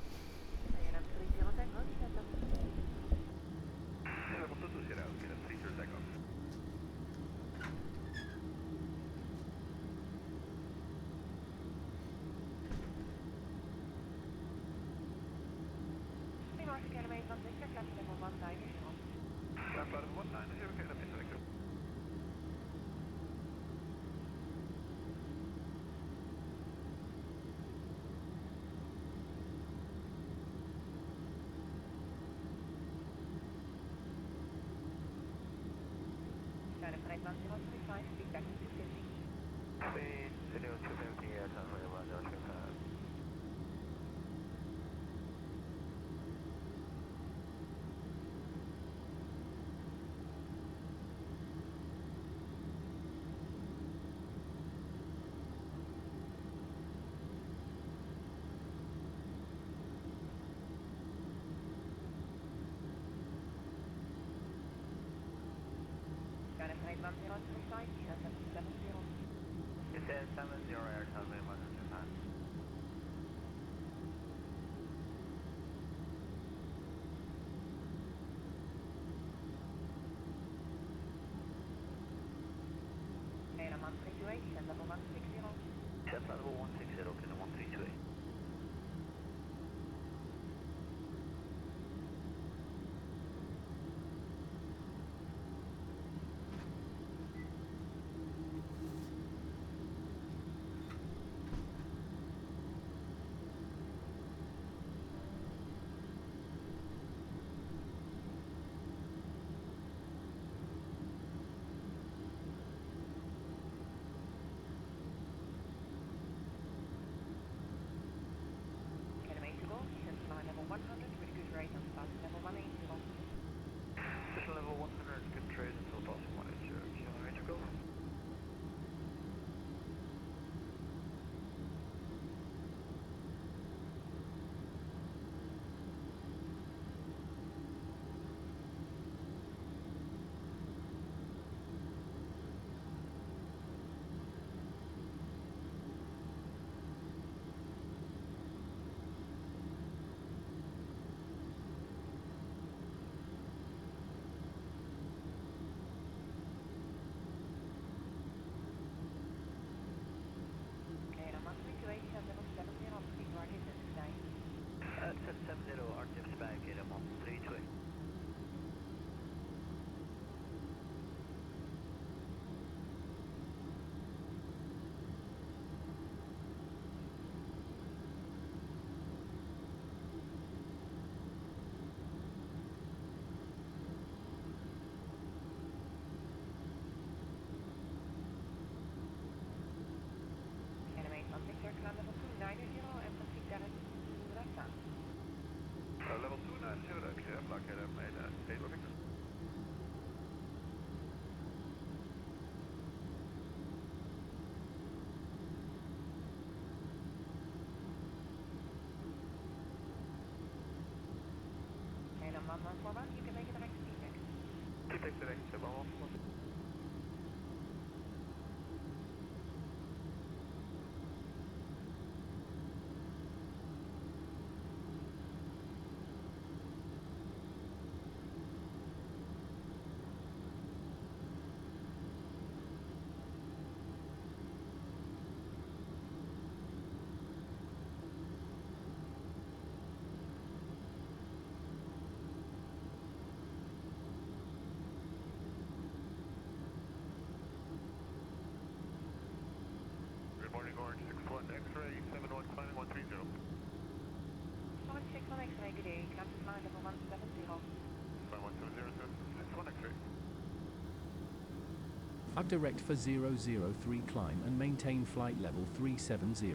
Speaker 11: Up direct for 003 climb and maintain flight level 370.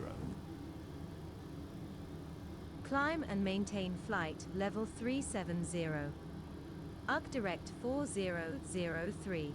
Speaker 3: Climb and maintain flight level 370. UG direct 4003.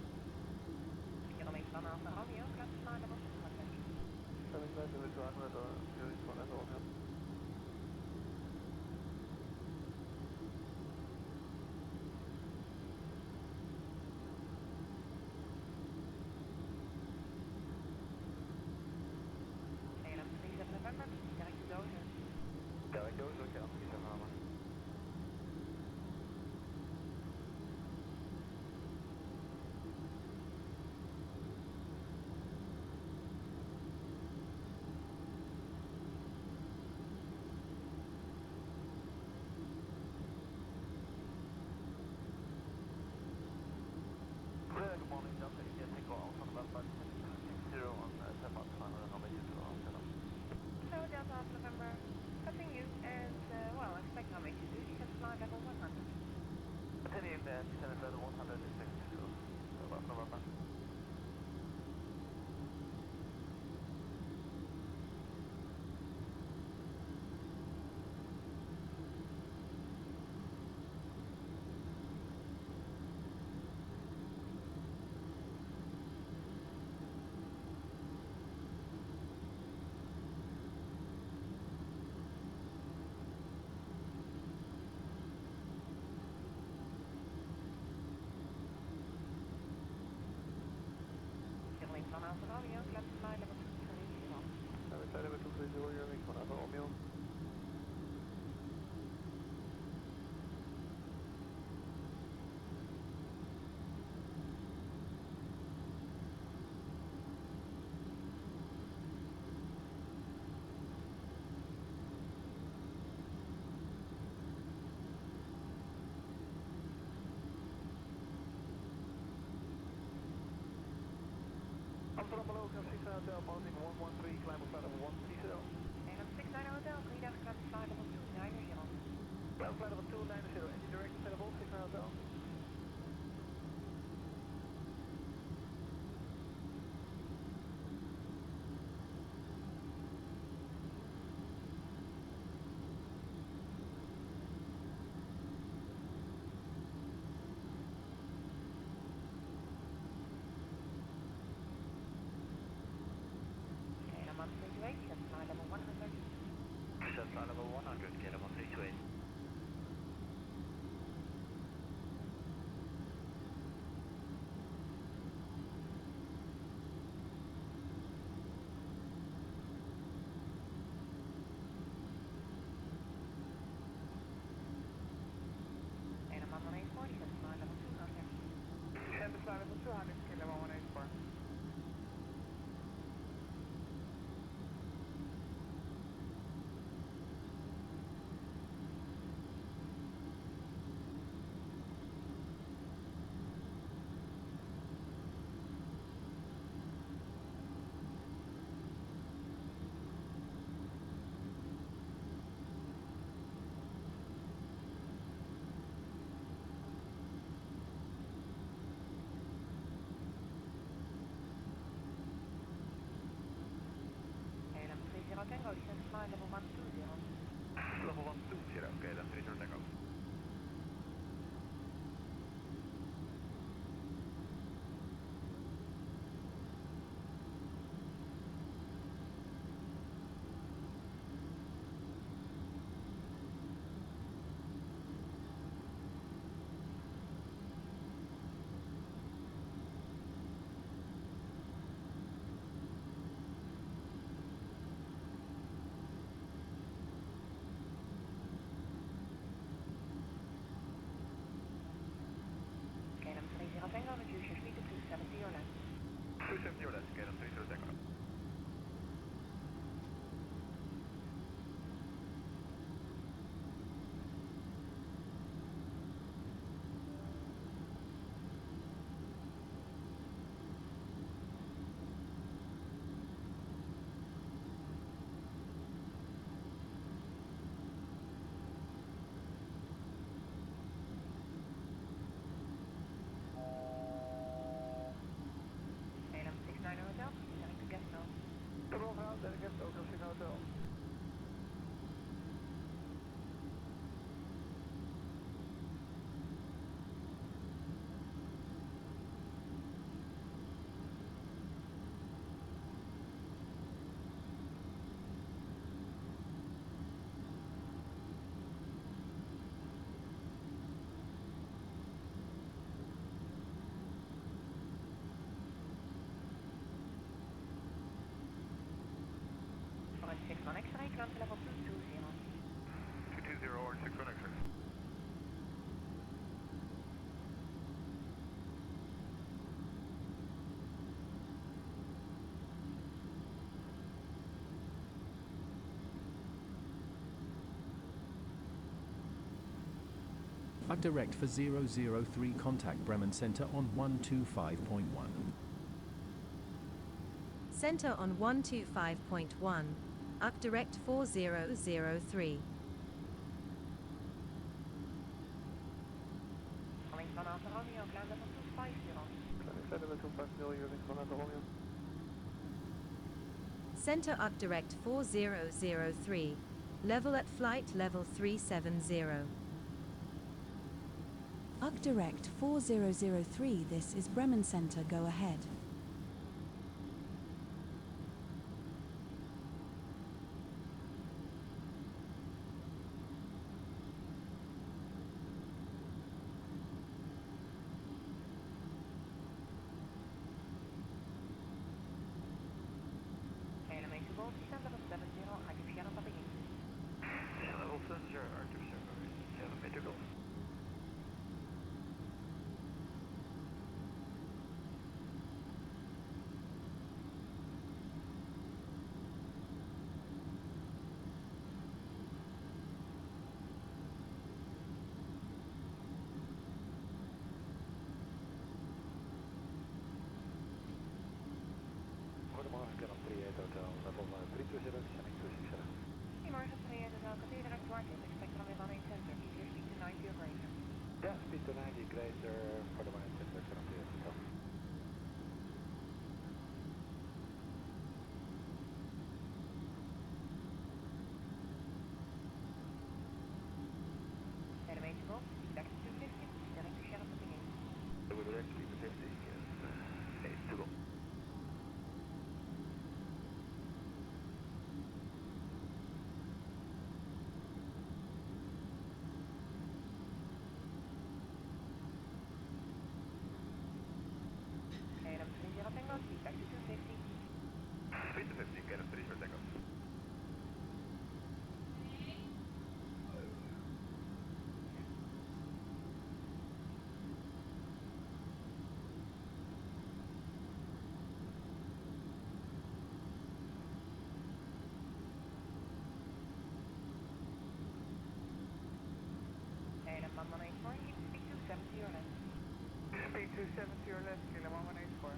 Speaker 8: Hotel, posting 113, climb up level 130.
Speaker 7: And I'm 69 Hotel, clean out climb flight level 290.
Speaker 8: Climb flight level 290, engine direct available, 69 Hotel.
Speaker 6: Flight level 100, get him on 328.
Speaker 7: And I'm on 184, that's flight level 200.
Speaker 8: And the flight level 200, get him on 184.
Speaker 7: Tango, descend flight level 120.
Speaker 6: Level 120, okay, that's 30 Tango.
Speaker 9: 1 X-ray, climb to level 220.
Speaker 8: 220 or 61 X-ray.
Speaker 11: Direct for 003, contact Bremen Center on 125.1.
Speaker 3: Center on 125.1. UC direct 4003.
Speaker 9: Calling van Alfa Romeo, climb level 250.
Speaker 8: Climb level 250 using Sonata Romeo.
Speaker 3: Center UC direct 4003. Level at flight level 370.
Speaker 10: UC direct 4003, this is Bremen Center, go ahead.
Speaker 9: KLM 8 Golf, descend level 70, active Sierra Papa Yankee.
Speaker 8: Level 70, active Sierra, 7 Golf. Goedemorgen, KLM 38 Hotel, level 320, descending 267.
Speaker 9: Goedemorgen, 38 Hotel, Cathay direct to Arctic, expect runway 18 center, easier speed to 90 or greater.
Speaker 8: Yeah, speed to 90 greater for the 1 center, KLM 38 Hotel.
Speaker 9: KLM 8 Golf, back to 250, direct to Sierra Papa Yankee.
Speaker 8: We will direct speed to 50, yes, 8 to go.
Speaker 9: KLM 30 Tango, speed back to 250.
Speaker 8: Speed to 50, KLM 30 Tango.
Speaker 9: KLM 1184, keep speed 270 or less.
Speaker 8: Speed 270 or less, KLM 1184.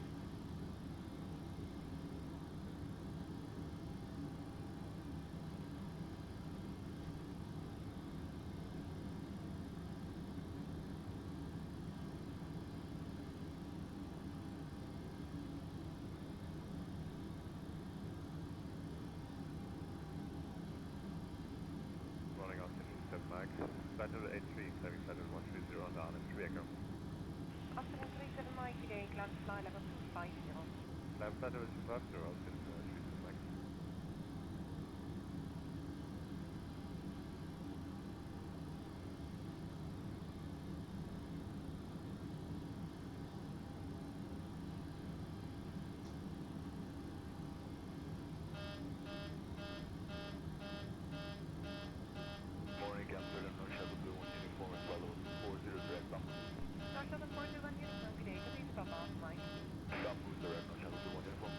Speaker 8: Running on 7 Mike, Battle 83, climbing Battle 130 on down and 3 Echo.
Speaker 9: After 37 Mike today, climb to fly level 250.
Speaker 8: Climb Battle 250, I'll send 37 Mike. Morning, Captain, no Shuttle Blue 1 uniform at level 40 direct bump.
Speaker 9: North Shuttle 421 uniform today, Cathay to Papa, Mike.
Speaker 8: Stop boost direct, no Shuttle Blue 1 uniform.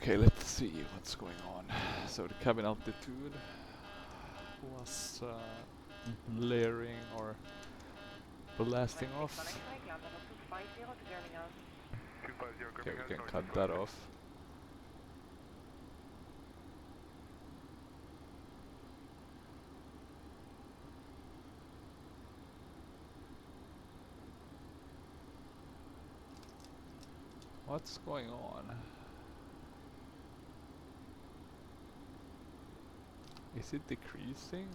Speaker 1: Okay, let's see what's going on. So the cabin altitude was blaring or blasting off. Okay, we can cut that off. What's going on? Is it decreasing?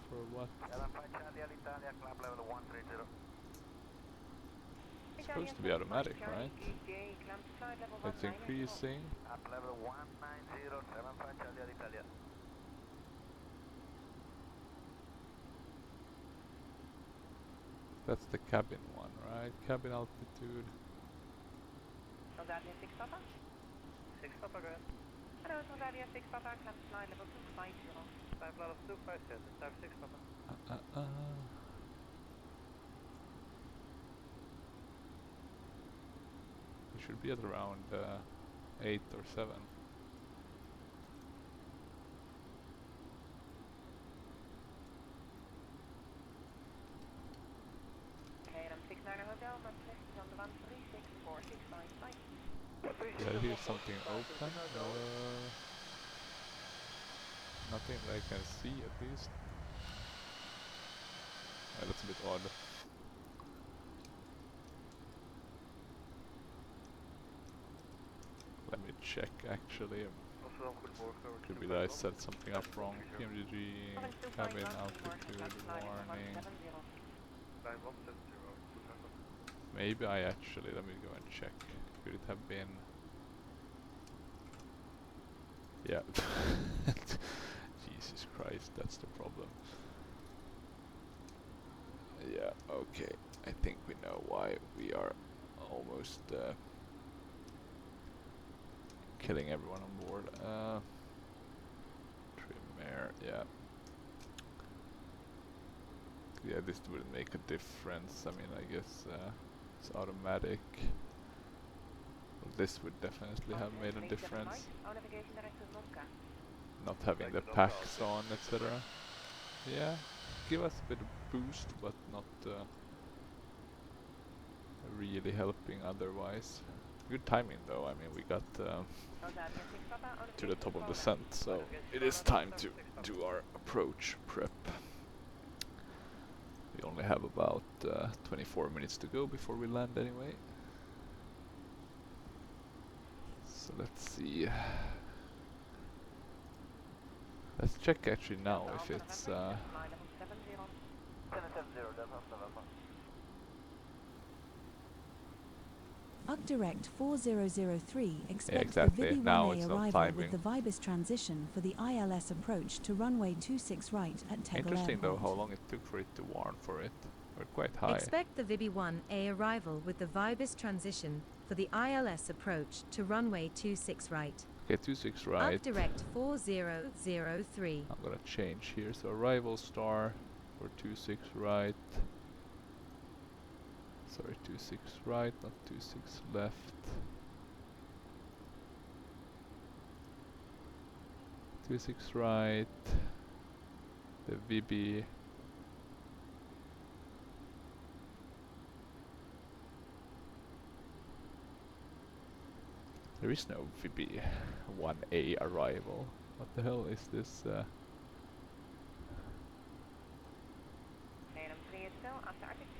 Speaker 1: For what? It's supposed to be automatic, right? It's increasing. That's the cabin one, right? Cabin altitude.
Speaker 9: Tanzania 6 Papa.
Speaker 6: 6 Papa, go ahead.
Speaker 9: Hello, Tanzania 6 Papa, climb to flight level 250.
Speaker 6: Climb level 250, type 6 Papa.
Speaker 1: We should be at around 8 or 7.
Speaker 9: KLM 69 Hotel, Maastricht is on the 1364655.
Speaker 1: Yeah, here's something open. Nothing that I can see at least. That's a bit odd. Let me check actually. Could be that I set something up wrong. PMDG cabin altitude warning. Maybe I actually, let me go and check. Could it have been? Yeah. Jesus Christ, that's the problem. Yeah, okay. I think we know why we are almost killing everyone on board. Trim air, yeah. Yeah, this wouldn't make a difference. I mean, I guess it's automatic. Well, this would definitely have made a difference. Not having the packs on, etc. Yeah, give us a bit of boost, but not really helping otherwise. Good timing though, I mean we got to the top of the descent, so it is time to do our approach prep. We only have about 24 minutes to go before we land anyway. So let's see. Let's check actually now if it's
Speaker 10: Direct 4003 expects
Speaker 1: exactly.
Speaker 10: the VB1A
Speaker 1: Now it's not
Speaker 10: arrival
Speaker 1: timing.
Speaker 10: with the Vibus transition for the ILS approach to runway 26 right at Tegel
Speaker 1: Interesting
Speaker 10: Airport.
Speaker 1: though how long it took for it to warn for it. We're quite high.
Speaker 3: Expect the VB1A arrival with the Vibus transition for the ILS approach to runway 26 right.
Speaker 1: Okay, 26 right.
Speaker 3: Direct 4003.
Speaker 1: I'm gonna change here. So arrival star for 26 right. Sorry, 26 right, not 26 left. Two six right. The VB. There is no VB1A arrival. What the hell is this?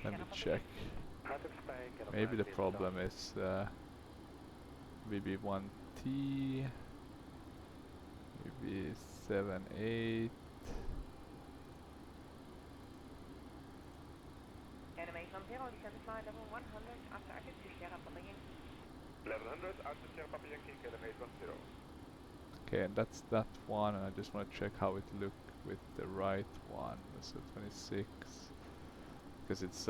Speaker 1: Let me check. Maybe the problem is VB1T, VB78.
Speaker 9: Animation on 0, descend to flight level 100 after exit to Sierra Papa Yankee.
Speaker 6: 1100 after Sierra Papa Yankee, KLM 810.
Speaker 1: Okay, and that's that one, and I just want to check how it looked with the right one. So 26, because it's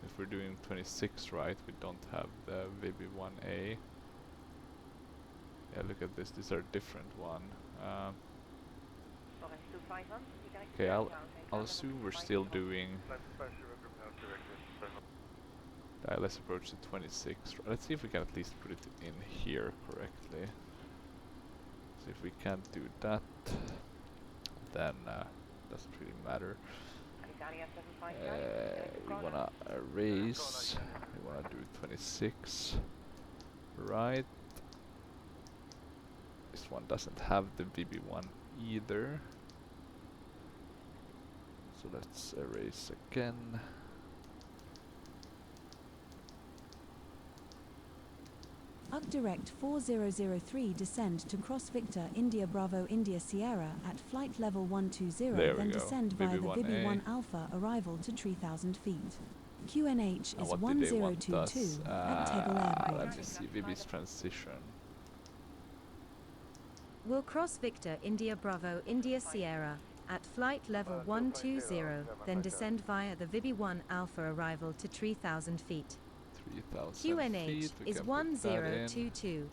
Speaker 1: if we're doing 26 right, we don't have the VB1A. Yeah, look at this. These are a different one. Okay, I'll assume we're still doing the ILS approach to 26. Let's see if we can at least put it in here correctly. So if we can't do that, then doesn't really matter. We wanna erase. We wanna do 26, right? This one doesn't have the VB1 either. So let's erase again.
Speaker 10: Direct 4003 descend to cross Victor India Bravo India Sierra at flight level 120, then descend via the VB1 Alpha arrival to 3000 feet. QNH is 1022 at Tegel Airport.
Speaker 1: Let me see VB's transition.
Speaker 3: Will cross Victor India Bravo India Sierra at flight level 120, then descend via the VB1 Alpha arrival to 3000 feet.
Speaker 1: 3,000
Speaker 3: QNH
Speaker 1: feet.
Speaker 3: is 1022.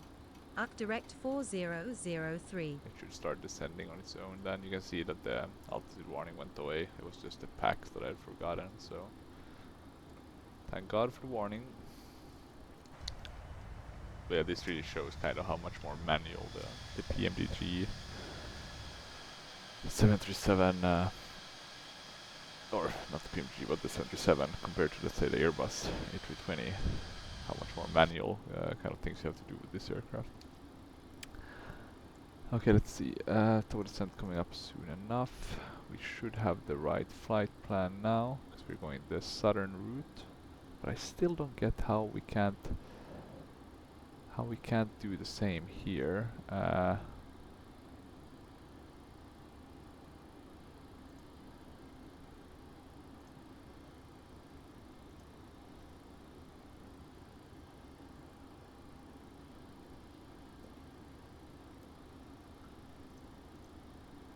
Speaker 3: Direct 4003.
Speaker 1: It should start descending on its own. Then you can see that the altitude warning went away. It was just the packs that I'd forgotten. So thank God for the warning. But yeah, this really shows kind of how much more manual the PMDG 737 or not the PMG, but the 737 compared to, let's say, the Airbus A320, how much more manual kind of things you have to do with this aircraft. Okay, let's see. Total descent coming up soon enough. We should have the right flight plan now, because we're going the southern route. But I still don't get how we can't do the same here.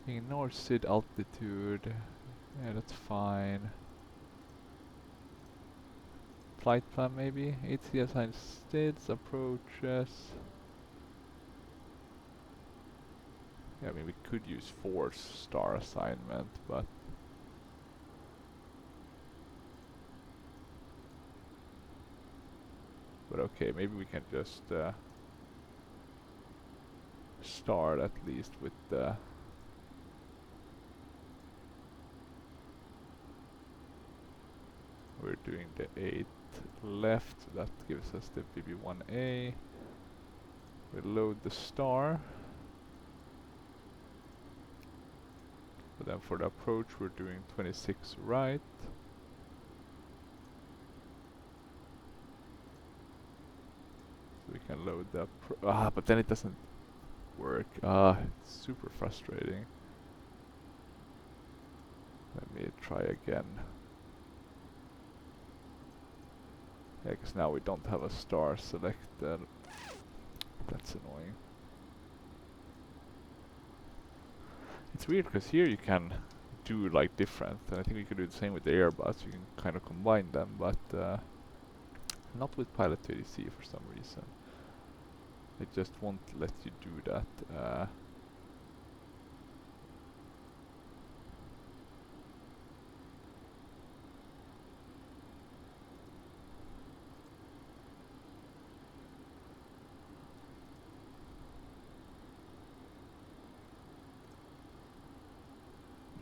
Speaker 1: Ignore SID altitude. Yeah, that's fine. Flight plan maybe? ATC assigned SIDs, approaches. Yeah, I mean we could use 4-star assignment, but okay, maybe we can just start at least with the we're doing the 8 left, so that gives us the VB1A. We load the star. But then for the approach we're doing 26 right. So we can load the but then it doesn't work. It's super frustrating. Let me try again. Yeah, because now we don't have a star selected. That's annoying. It's weird because here you can do like different, and I think we could do the same with the Airbus. You can kind of combine them, but not with Pilot ADC for some reason. It just won't let you do that.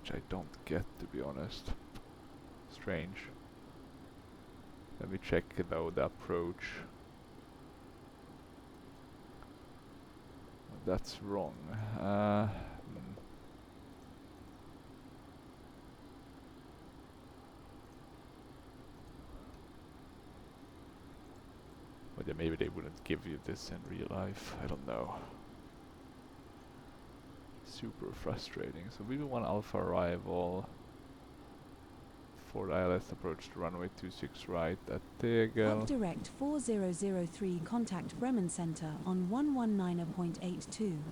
Speaker 1: Which I don't get, to be honest. Strange. Let me check though the approach. That's wrong. But yeah, maybe they wouldn't give you this in real life. I don't know. Super frustrating. So VB1 Alpha arrival for the ILS approach to runway 26 right at Tegel.
Speaker 10: Direct 4003 contact Bremen Center on 119.82.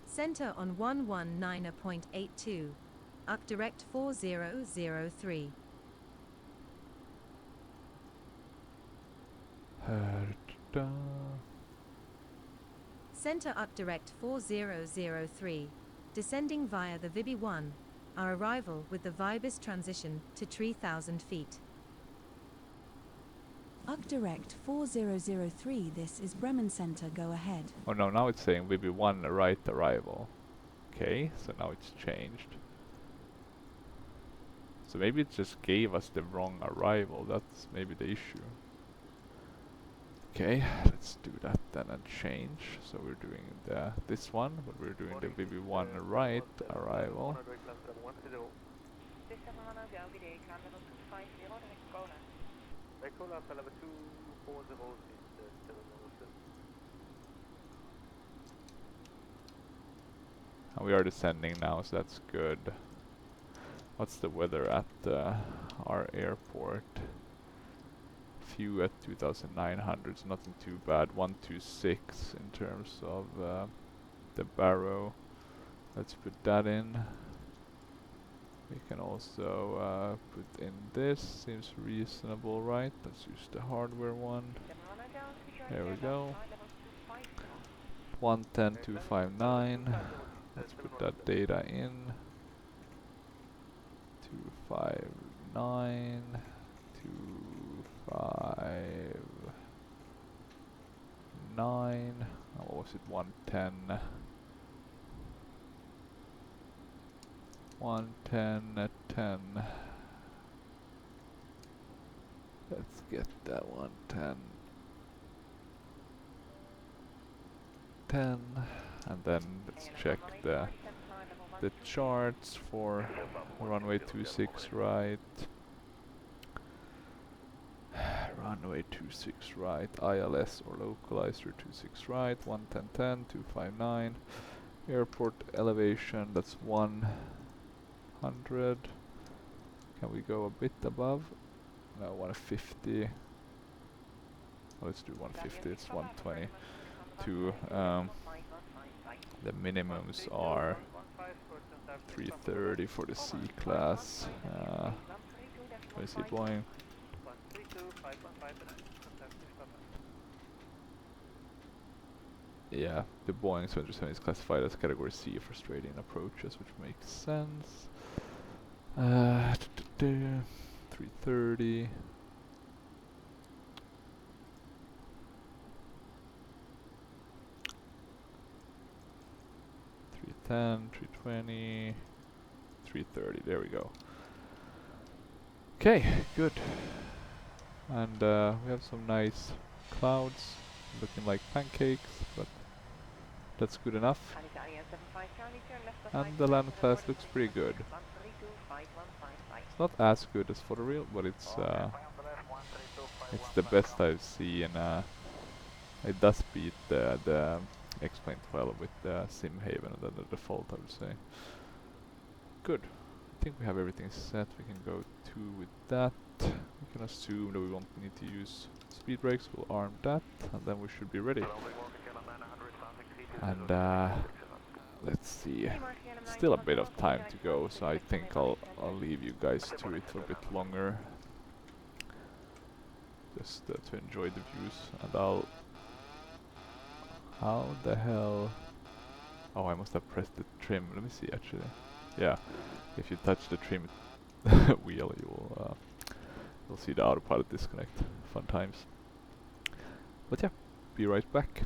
Speaker 3: Center on 119.82. Direct 4003. Center direct 4003. Descending via the VB1. Our arrival with the Vibus transition to 3000 feet.
Speaker 10: UC Direct 4003, this is Bremen Center, go ahead.
Speaker 1: Oh no, now it's saying VB1 right arrival. Okay, so now it's changed. So maybe it just gave us the wrong arrival, that's maybe the issue. Okay, let's do that then and change. So we're doing this one, but we're doing the VB1 right arrival. And we are descending now, so that's good. What's the weather at our airport? Few at 2,900, so nothing too bad. 126 in terms of the barrow. Let's put that in. We can also put in this, seems reasonable, right? Let's use the hardware one. There we go. 110,259. Let's put that data in. 259, 259. What was it? 110. 110, 10. Let's get that 110. 10. And then let's check the charts for runway 26 right. Runway 26 right, ILS or localizer 26 right, 110.10, 259. Airport elevation, that's 100. Can we go a bit above? No, 150. Well, let's do 150, it's 122. The minimums are 330 for the C class. Where is he Boeing? Yeah, the Boeing 737 is classified as category C for straight-in approaches, which makes sense. 330. 310, 320, 330, there we go. Okay, good. And we have some nice clouds, looking like pancakes, but that's good enough. And the land class looks pretty good. It's not as good as for the real, but it's the best I've seen. It does beat the X-Plane 12 with the Simhaven and the default, I would say. Good. I think we have everything set. We can go 2 with that. We can assume that we won't need to use speed brakes. We'll arm that, and then we should be ready. And let's see. Still a bit of time to go, so I think I'll leave you guys to it for a bit longer. Just to enjoy the views, and I'll... How the hell... Oh, I must have pressed the trim. Let me see, actually. Yeah, if you touch the trim wheel, you'll see the autopilot disconnect. Fun times. But yeah, be right back.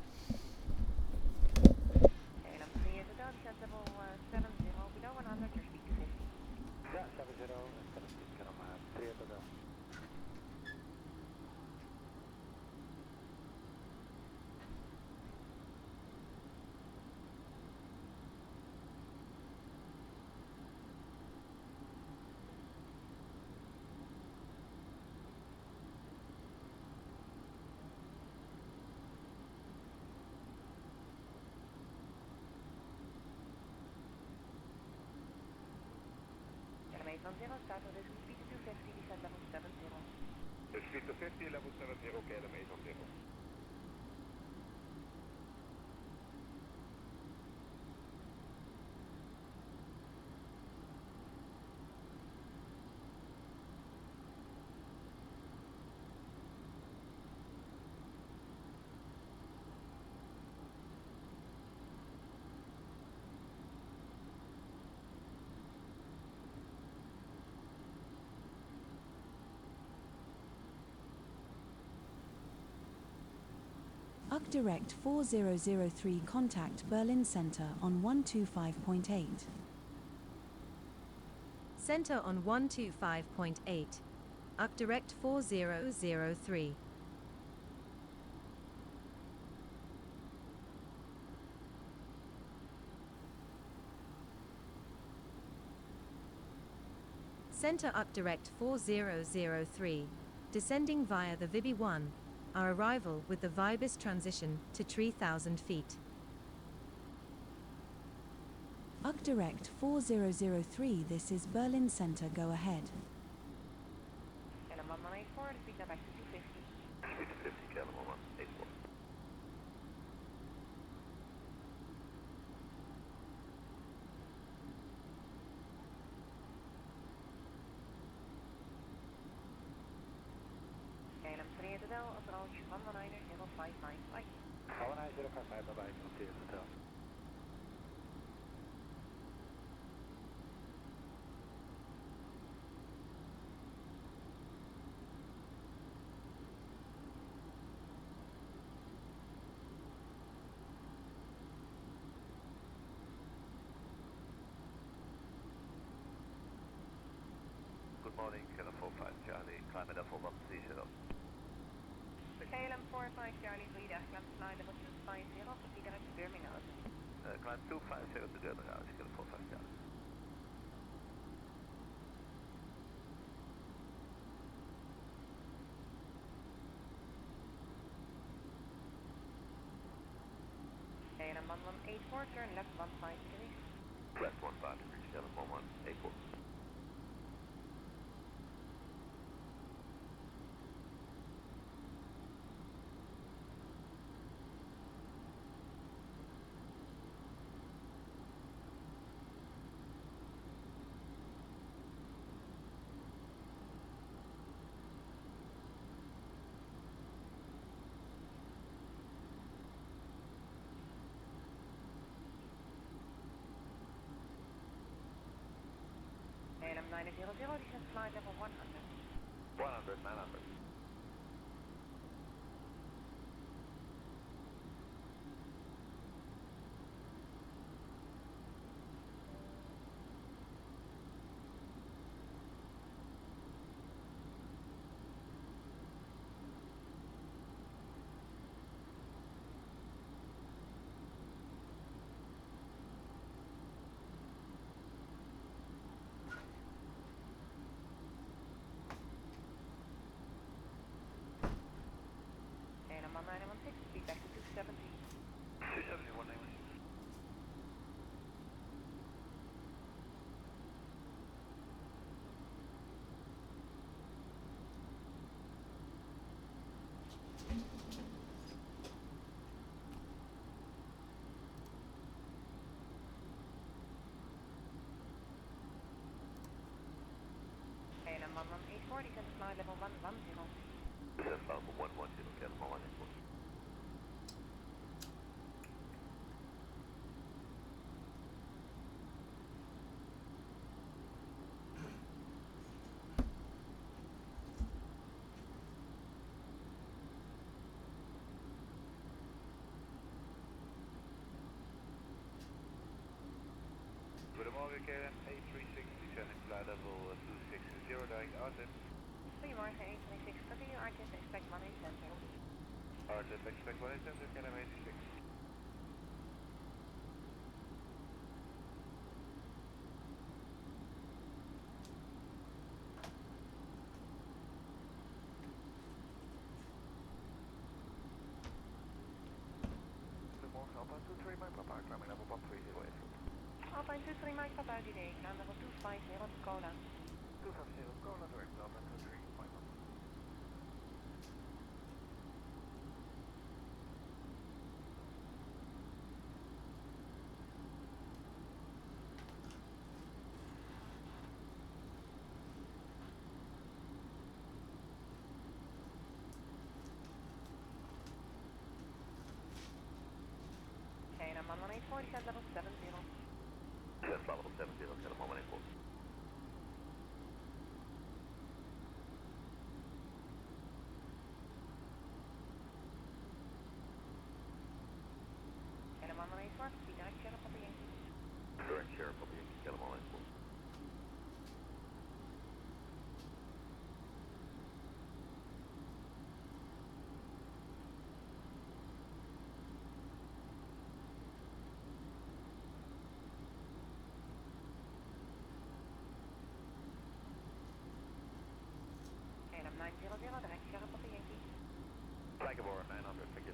Speaker 6: Speed to 50, level 70, okay, the maze on 0.
Speaker 10: UC Direct 4003 contact Berlin Center on 125.8.
Speaker 3: Center on 125.8. UC Direct 4003. Center UC Direct 4003. Descending via the Vibi 1. Our arrival with the Vibus transition to 3000 feet.
Speaker 10: UC Direct 4003, this is Berlin Center, go ahead.
Speaker 9: KLM 1184, the speed back to 250.
Speaker 8: Speed to 50, KLM 1184.
Speaker 9: KLM 38 Hotel, approach 119 059, bye.
Speaker 8: 19055, bye-bye, from Theater Hotel. Good morning, KLM 45 Charlie, climb at level 130.
Speaker 9: KLM 45 Charlie, goeiedag, climb flight level 250, proceed direct to Birmingham.
Speaker 8: Climb 250 to Birmingham, KLM 45 Charlie.
Speaker 9: KLM 1184, turn left 15 degrees.
Speaker 8: Left 15 degrees, KLM 1184.
Speaker 9: KLM 900, descend flight level 100.
Speaker 8: 100, 900.
Speaker 9: KLM 1916, speed back to 270.
Speaker 8: 270, 191.
Speaker 9: KLM 1184, descend flight level 110.
Speaker 8: Descend flight level 110, KLM 1184. Goedemorgen KLM A36, descending flight level 260, direct Artip.
Speaker 9: Goedemorgen, 126, continue Artip, expect 18 center.
Speaker 8: Artip, expect 18 center, KLM A36. Goedemorgen, Alpine 23, Mike Papa, climbing level 130,
Speaker 9: Alpine 23, Mike Papa, today, climb level 250, Cola.
Speaker 8: 250, Cola, direct Alpine 23, Mike Papa.
Speaker 9: KLM 1184, descend level 70.
Speaker 8: Descend level 70, KLM 1184.
Speaker 9: copy, direct Sierra Papa Yankee.
Speaker 8: Direct Sierra Papa Yankee, Kilo Mile Import.
Speaker 9: KLM 900, direct Sierra Papa Yankee.
Speaker 8: Flag aboard 900, thank you.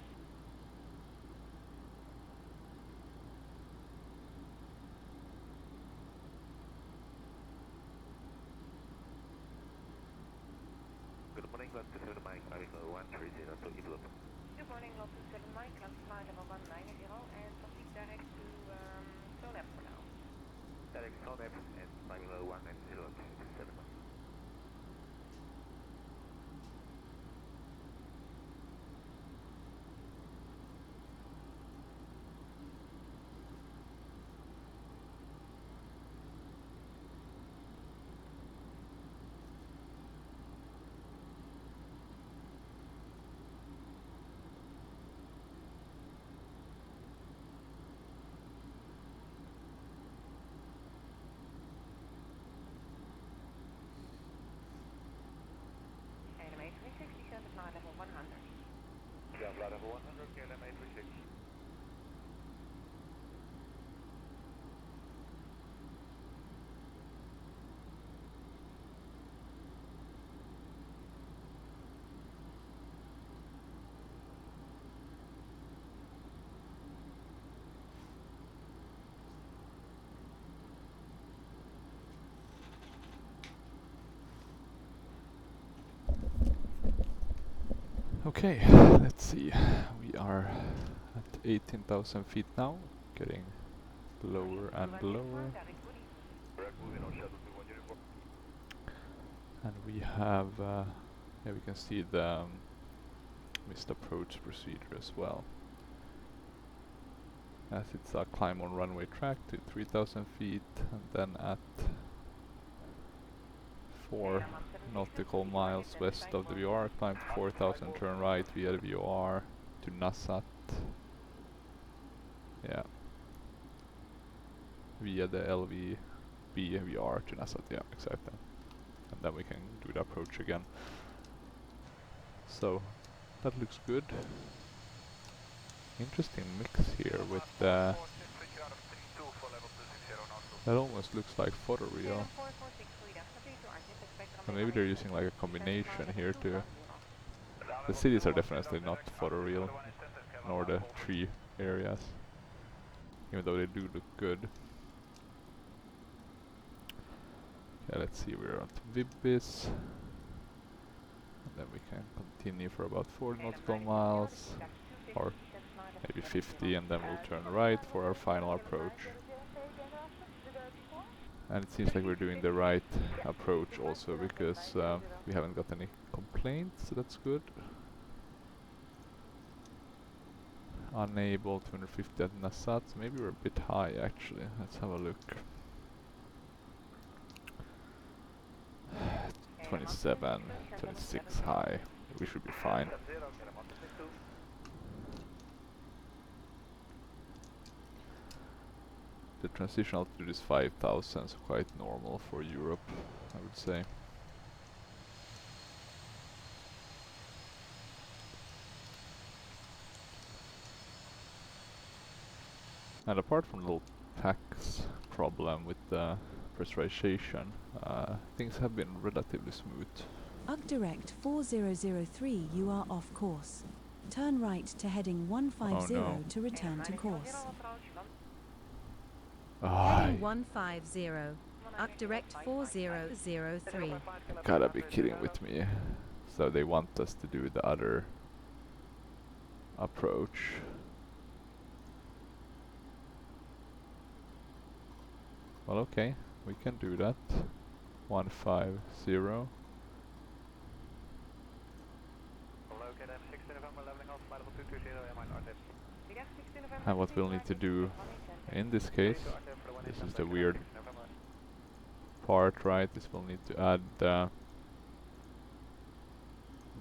Speaker 8: Good morning, Lot 27 Mike, Arrival 130 to Igloo.
Speaker 9: Good morning, Lot 27 Mike, land flight level 190 and proceed direct to Sonep for now.
Speaker 8: Direct Sonep and flight below 190 to 27 Mike.
Speaker 9: KLM 836, descend to flight level 100.
Speaker 8: Yeah, flight level 100, KLM 836.
Speaker 1: Okay, let's see. We are at 18,000 feet now, getting lower and lower.
Speaker 8: Direct moving on shuttle 21 uniform.
Speaker 1: And we have, yeah, we can see the missed approach procedure as well. As it's a climb on runway track to 3,000 feet, and then at 4 nautical miles west of the VOR, climb to 4,000, turn right via the VOR to Nassat. Yeah. Via the LVB VOR to Nassat, yeah, exactly. And then we can do the approach again. So, that looks good. Interesting mix here with that almost looks like photoreal. So maybe they're using like a combination here too. The cities are definitely not photoreal, nor the tree areas, even though they do look good. Okay, let's see, we're on to Vibis. And then we can continue for about 4 nautical miles, or maybe 50, and then we'll turn right for our final approach. And it seems like we're doing the right approach also, because we haven't got any complaints, so that's good. Unable 250 at Nassat, so maybe we're a bit high actually. Let's have a look. 27, 26 high. We should be fine. The transition altitude is 5,000, so quite normal for Europe, I would say. And apart from the little tax problem with the pressurization, things have been relatively smooth.
Speaker 10: UG Direct 4003, you are off course. Turn right to heading 150
Speaker 1: Oh, no.
Speaker 10: to return to course.
Speaker 3: Heading 150. UG Direct 4003.
Speaker 1: Gotta be kidding with me. So they want us to do the other approach. Well, okay, we can do that. 150. And what we'll need to do in this case, this is the weird part, right? Is we'll need to add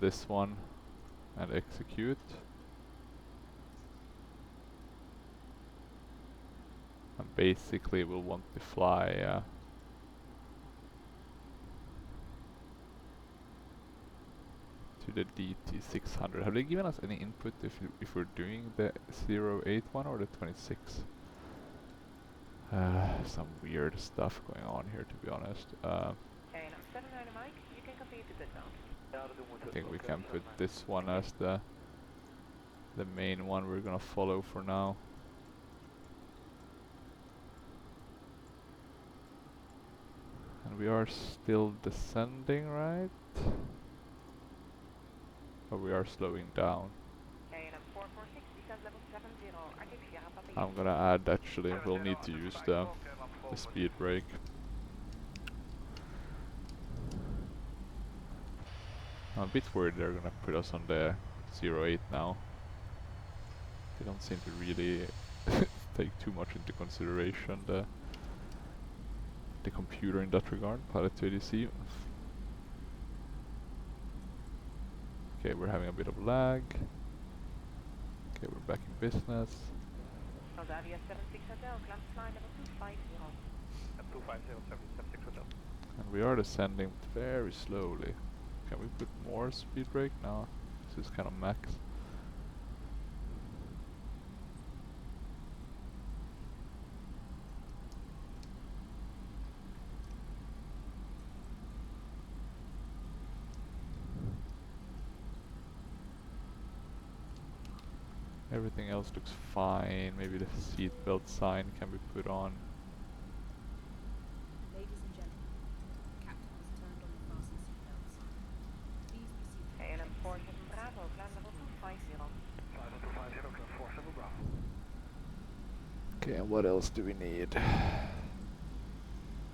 Speaker 1: this one and execute. And basically we'll want to fly to the DT 600. Have they given us any input if we're doing the 081 or the 26? Some weird stuff going on here, to be honest.
Speaker 9: And I'm 79 Mike, you can complete the good now.
Speaker 1: I think we can put this one as the main one we're gonna follow for now. And we are still descending, right? Or we are slowing down.
Speaker 9: And I'm 446, descent level 70, Arctic Sierra Papa.
Speaker 1: I'm gonna add, actually, we'll need to use the speed brake. I'm a bit worried they're gonna put us on the 08 now. They don't seem to really take too much into consideration the computer in that regard, pilot to ADC. Okay, we're having a bit of lag. Okay, we're back in business.
Speaker 9: Moldavia 76 Hotel, climb flight level 250.
Speaker 6: 25076 Hotel.
Speaker 1: And we are descending very slowly. Can we put more speed brake? No, this is kind of max. Everything else looks fine. Maybe the seatbelt sign can be put on.
Speaker 7: Ladies and gentlemen, the captain has turned on the fasten seatbelt sign. Please be seated.
Speaker 9: And I'm 47 Bravo, climb level 250.
Speaker 6: 250, class 47 Bravo.
Speaker 1: Okay, and what else do we need?
Speaker 7: Ladies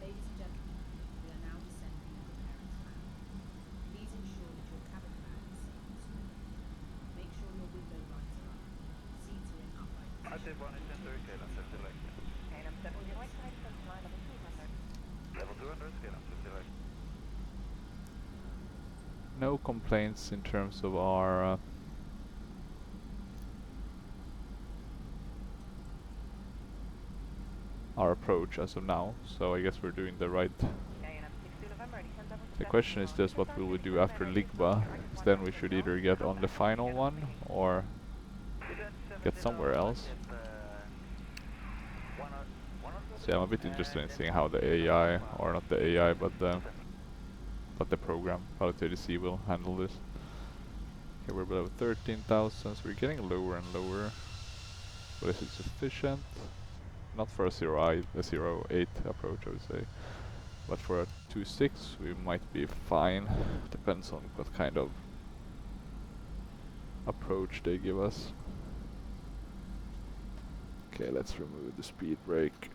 Speaker 7: and gentlemen, we are now descending and preparing to land. Please ensure that your cabin bag is safe and secure. Make sure your window lights are up. Seats are in upright
Speaker 6: I
Speaker 7: position.
Speaker 6: did one in center, KLM 70 left.
Speaker 9: And I'm 70 right side, descent flight level 200.
Speaker 6: Level 200, KLM 70 left.
Speaker 1: No complaints in terms of our approach as of now, so I guess we're doing the right. The question is just what will we do after Ligba, because then we should either get on the final one or get somewhere else. So yeah, I'm a bit interested in seeing how the AI, or not the AI, but the program, how the ADC will handle this. Okay, we're below 13,000, so we're getting lower and lower. But is it sufficient? Not for a 08 approach, I would say. But for a 2.6 we might be fine. Depends on what kind of approach they give us. Okay, let's remove the speed brake.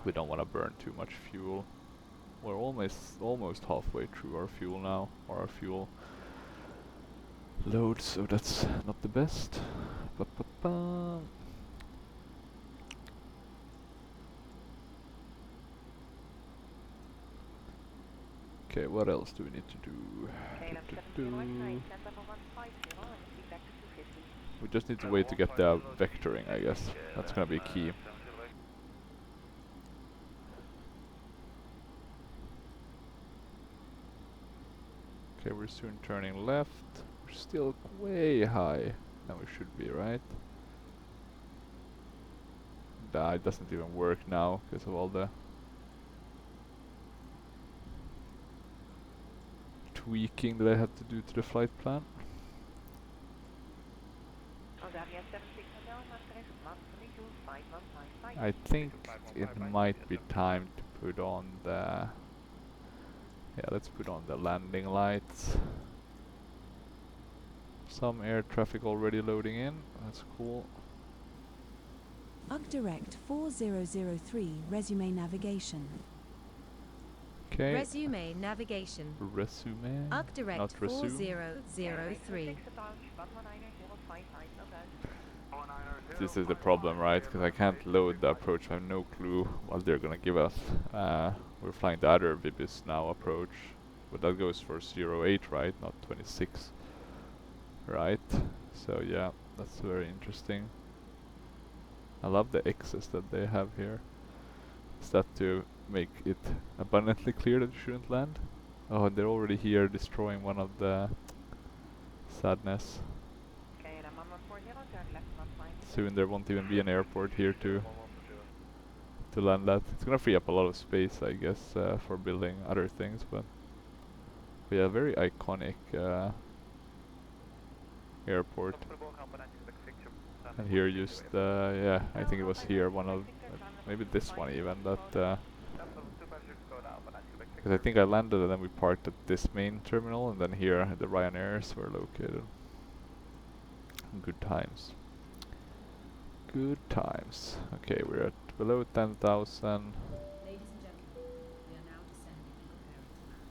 Speaker 1: We don't want to burn too much fuel. We're almost halfway through our fuel now, or our fuel load, so that's not the best. Ba-ba-ba. Okay, what else do we need to do? We just need to wait to get the vectoring, I guess. That's gonna be key. Okay, we're soon turning left. We're still way high than we should be, right? Nah, it doesn't even work now because of all the tweaking that I had to do to the flight plan. I think it might be time to put on the... Yeah, let's put on the landing lights. Some air traffic already loading in, that's cool.
Speaker 10: Direct 4003, resume navigation.
Speaker 1: Okay.
Speaker 3: Resume navigation.
Speaker 1: Resume?
Speaker 3: Direct
Speaker 1: not resume.
Speaker 3: 4003.
Speaker 1: This is the problem, right? Because I can't load the approach, I have no clue what they're gonna give us. We're flying the other Vibis now approach, but that goes for 08, right? Not 26, right? So yeah, that's very interesting. I love the X's that they have here. Is that to make it abundantly clear that you shouldn't land? Oh, they're already here destroying one of the sadness.
Speaker 9: Okay, Mama 40, turn left, not 90.
Speaker 1: Soon there won't even be an airport here to land at. It's gonna free up a lot of space, I guess, for building other things, but yeah, very iconic airport. And here just, yeah, I think it was here, one of, maybe this one even, that, because I think I landed and then we parked at this main terminal, and then here the Ryanairs were located. Good times. Good times. Okay, we're at below 10,000.
Speaker 7: Ladies and gentlemen, we are now descending and preparing to land.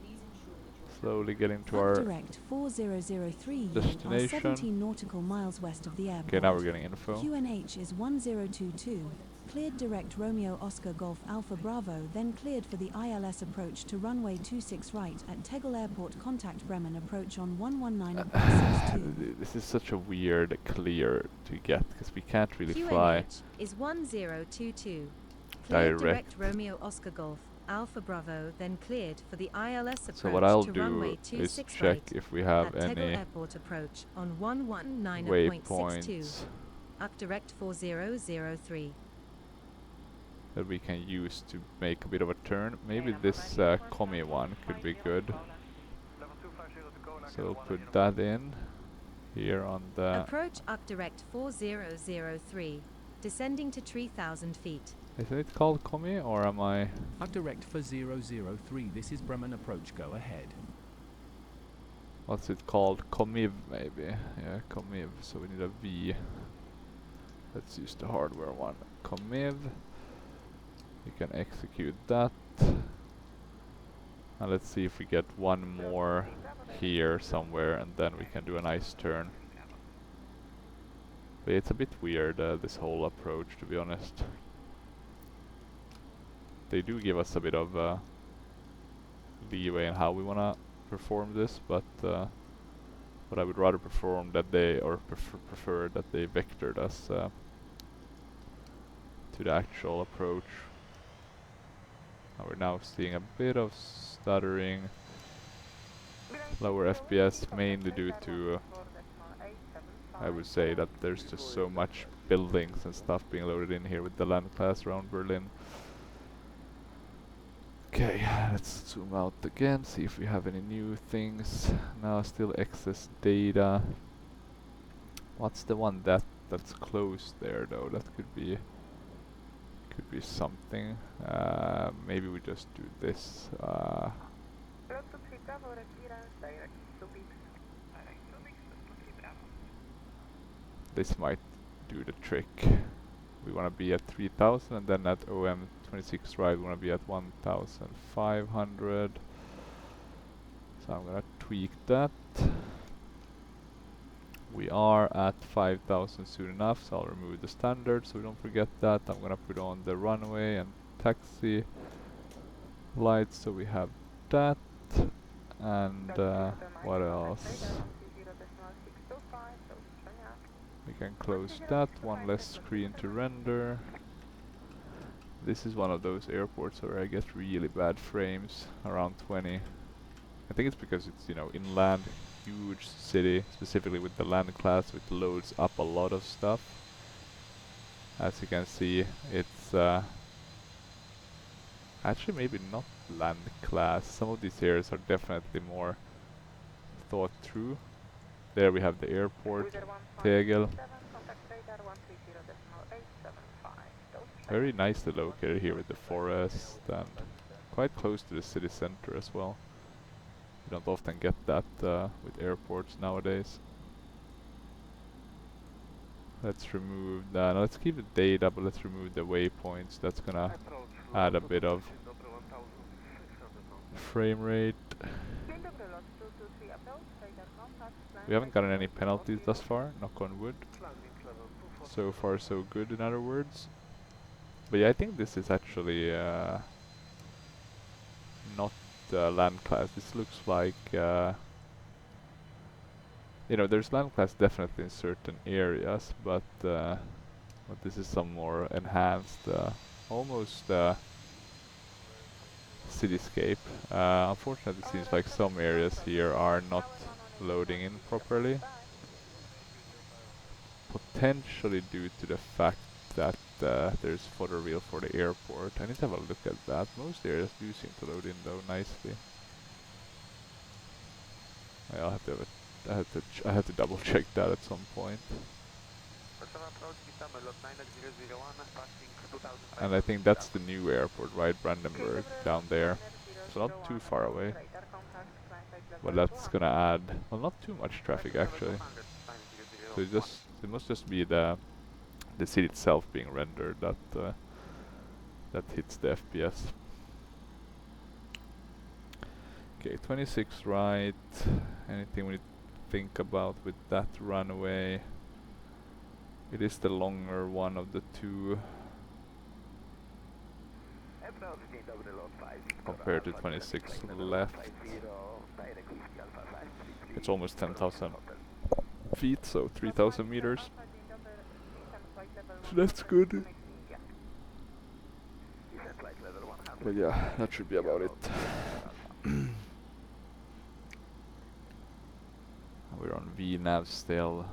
Speaker 7: Please ensure that your
Speaker 1: Slowly getting to
Speaker 10: Flight
Speaker 1: our
Speaker 10: Direct 4003 you are
Speaker 1: destination.
Speaker 10: 17 nautical miles west of the airport.
Speaker 1: Okay, now we're getting info.
Speaker 10: QNH is 1022. Cleared direct Romeo Oscar Golf Alpha Bravo, then cleared for the ILS approach to runway 26 right at Tegel Airport. Contact Bremen approach on 119.62.
Speaker 1: This is such a weird clear to get, because we can't really fly
Speaker 3: QNH is 1022. Cleared
Speaker 1: direct.
Speaker 3: Romeo Oscar Golf Alpha Bravo, then cleared for the ILS approach
Speaker 1: So what I'll
Speaker 3: to
Speaker 1: do
Speaker 3: runway
Speaker 1: is
Speaker 3: 26
Speaker 1: check
Speaker 3: right
Speaker 1: if we have
Speaker 3: at Tegel
Speaker 1: any
Speaker 3: Airport approach on 119.62.
Speaker 1: waypoints
Speaker 3: Up direct 4003.
Speaker 1: that we can use to make a bit of a turn. Maybe this commie one could be good. So we'll put that in here on the...
Speaker 3: Approach up direct 4003. Descending to 3,000 feet.
Speaker 1: Isn't it called commie, or am I...
Speaker 11: Hug direct for 003, this is Bremen approach, go ahead.
Speaker 1: What's it called? Commiv, maybe. Yeah, commiv. So we need a V. Let's use the hardware one. Commiv. We can execute that. And let's see if we get one more here somewhere, and then we can do a nice turn. But it's a bit weird, this whole approach, to be honest. They do give us a bit of leeway in how we wanna perform this, but I would rather perform that they, or prefer that they vectored us to the actual approach. We're now seeing a bit of stuttering, lower FPS, mainly due to I would say that there's just so much buildings and stuff being loaded in here with the land class around Berlin. Okay, let's zoom out again, see if we have any new things. Now still excess data. What's the one that's closed there though? That could be something. Maybe we just do this. This might do the trick. We want to be at 3000, and then at OM 26 right we want to be at 1500. So I'm gonna tweak that. We are at 5000 soon enough, so I'll remove the standard so we don't forget that. I'm gonna put on the runway and taxi lights, so we have that. And what else? We can close that, one less screen to render. This is one of those airports where I get really bad frames, around 20. I think it's because it's, you know, inland, huge city, specifically with the land class, which loads up a lot of stuff. As you can see, it's actually maybe not land class. Some of these areas are definitely more thought through. There we have the airport, Tegel. Very nicely located here with the forest and quite close to the city center as well. You don't often get that with airports nowadays. Let's remove that. Let's keep the data, but let's remove the waypoints. That's gonna add a bit of frame rate. We haven't gotten any penalties thus far, knock on wood. So far so good, in other words. But yeah, I think this is actually not land class. This looks like You know, there's land class definitely in certain areas, but this is some more enhanced, almost cityscape. Unfortunately, it seems like some areas here are not loading in properly. Potentially due to the fact that there's photoreal for the airport. I need to have a look at that. Most areas do seem to load in though nicely. I'll have to have I have to double check that at some point. And I think that's the new airport, right? Brandenburg, down there. So not too far away. But that's gonna add, well, not too much traffic actually. So it must just be the city itself being rendered that that hits the FPS. Okay, 26 right. Anything we need to think about with that runway? It is the longer one of the two compared to 26 left. It's almost 10,000 feet, so 3,000 meters. So that's good. But yeah, that should be about it. We're on VNAV still.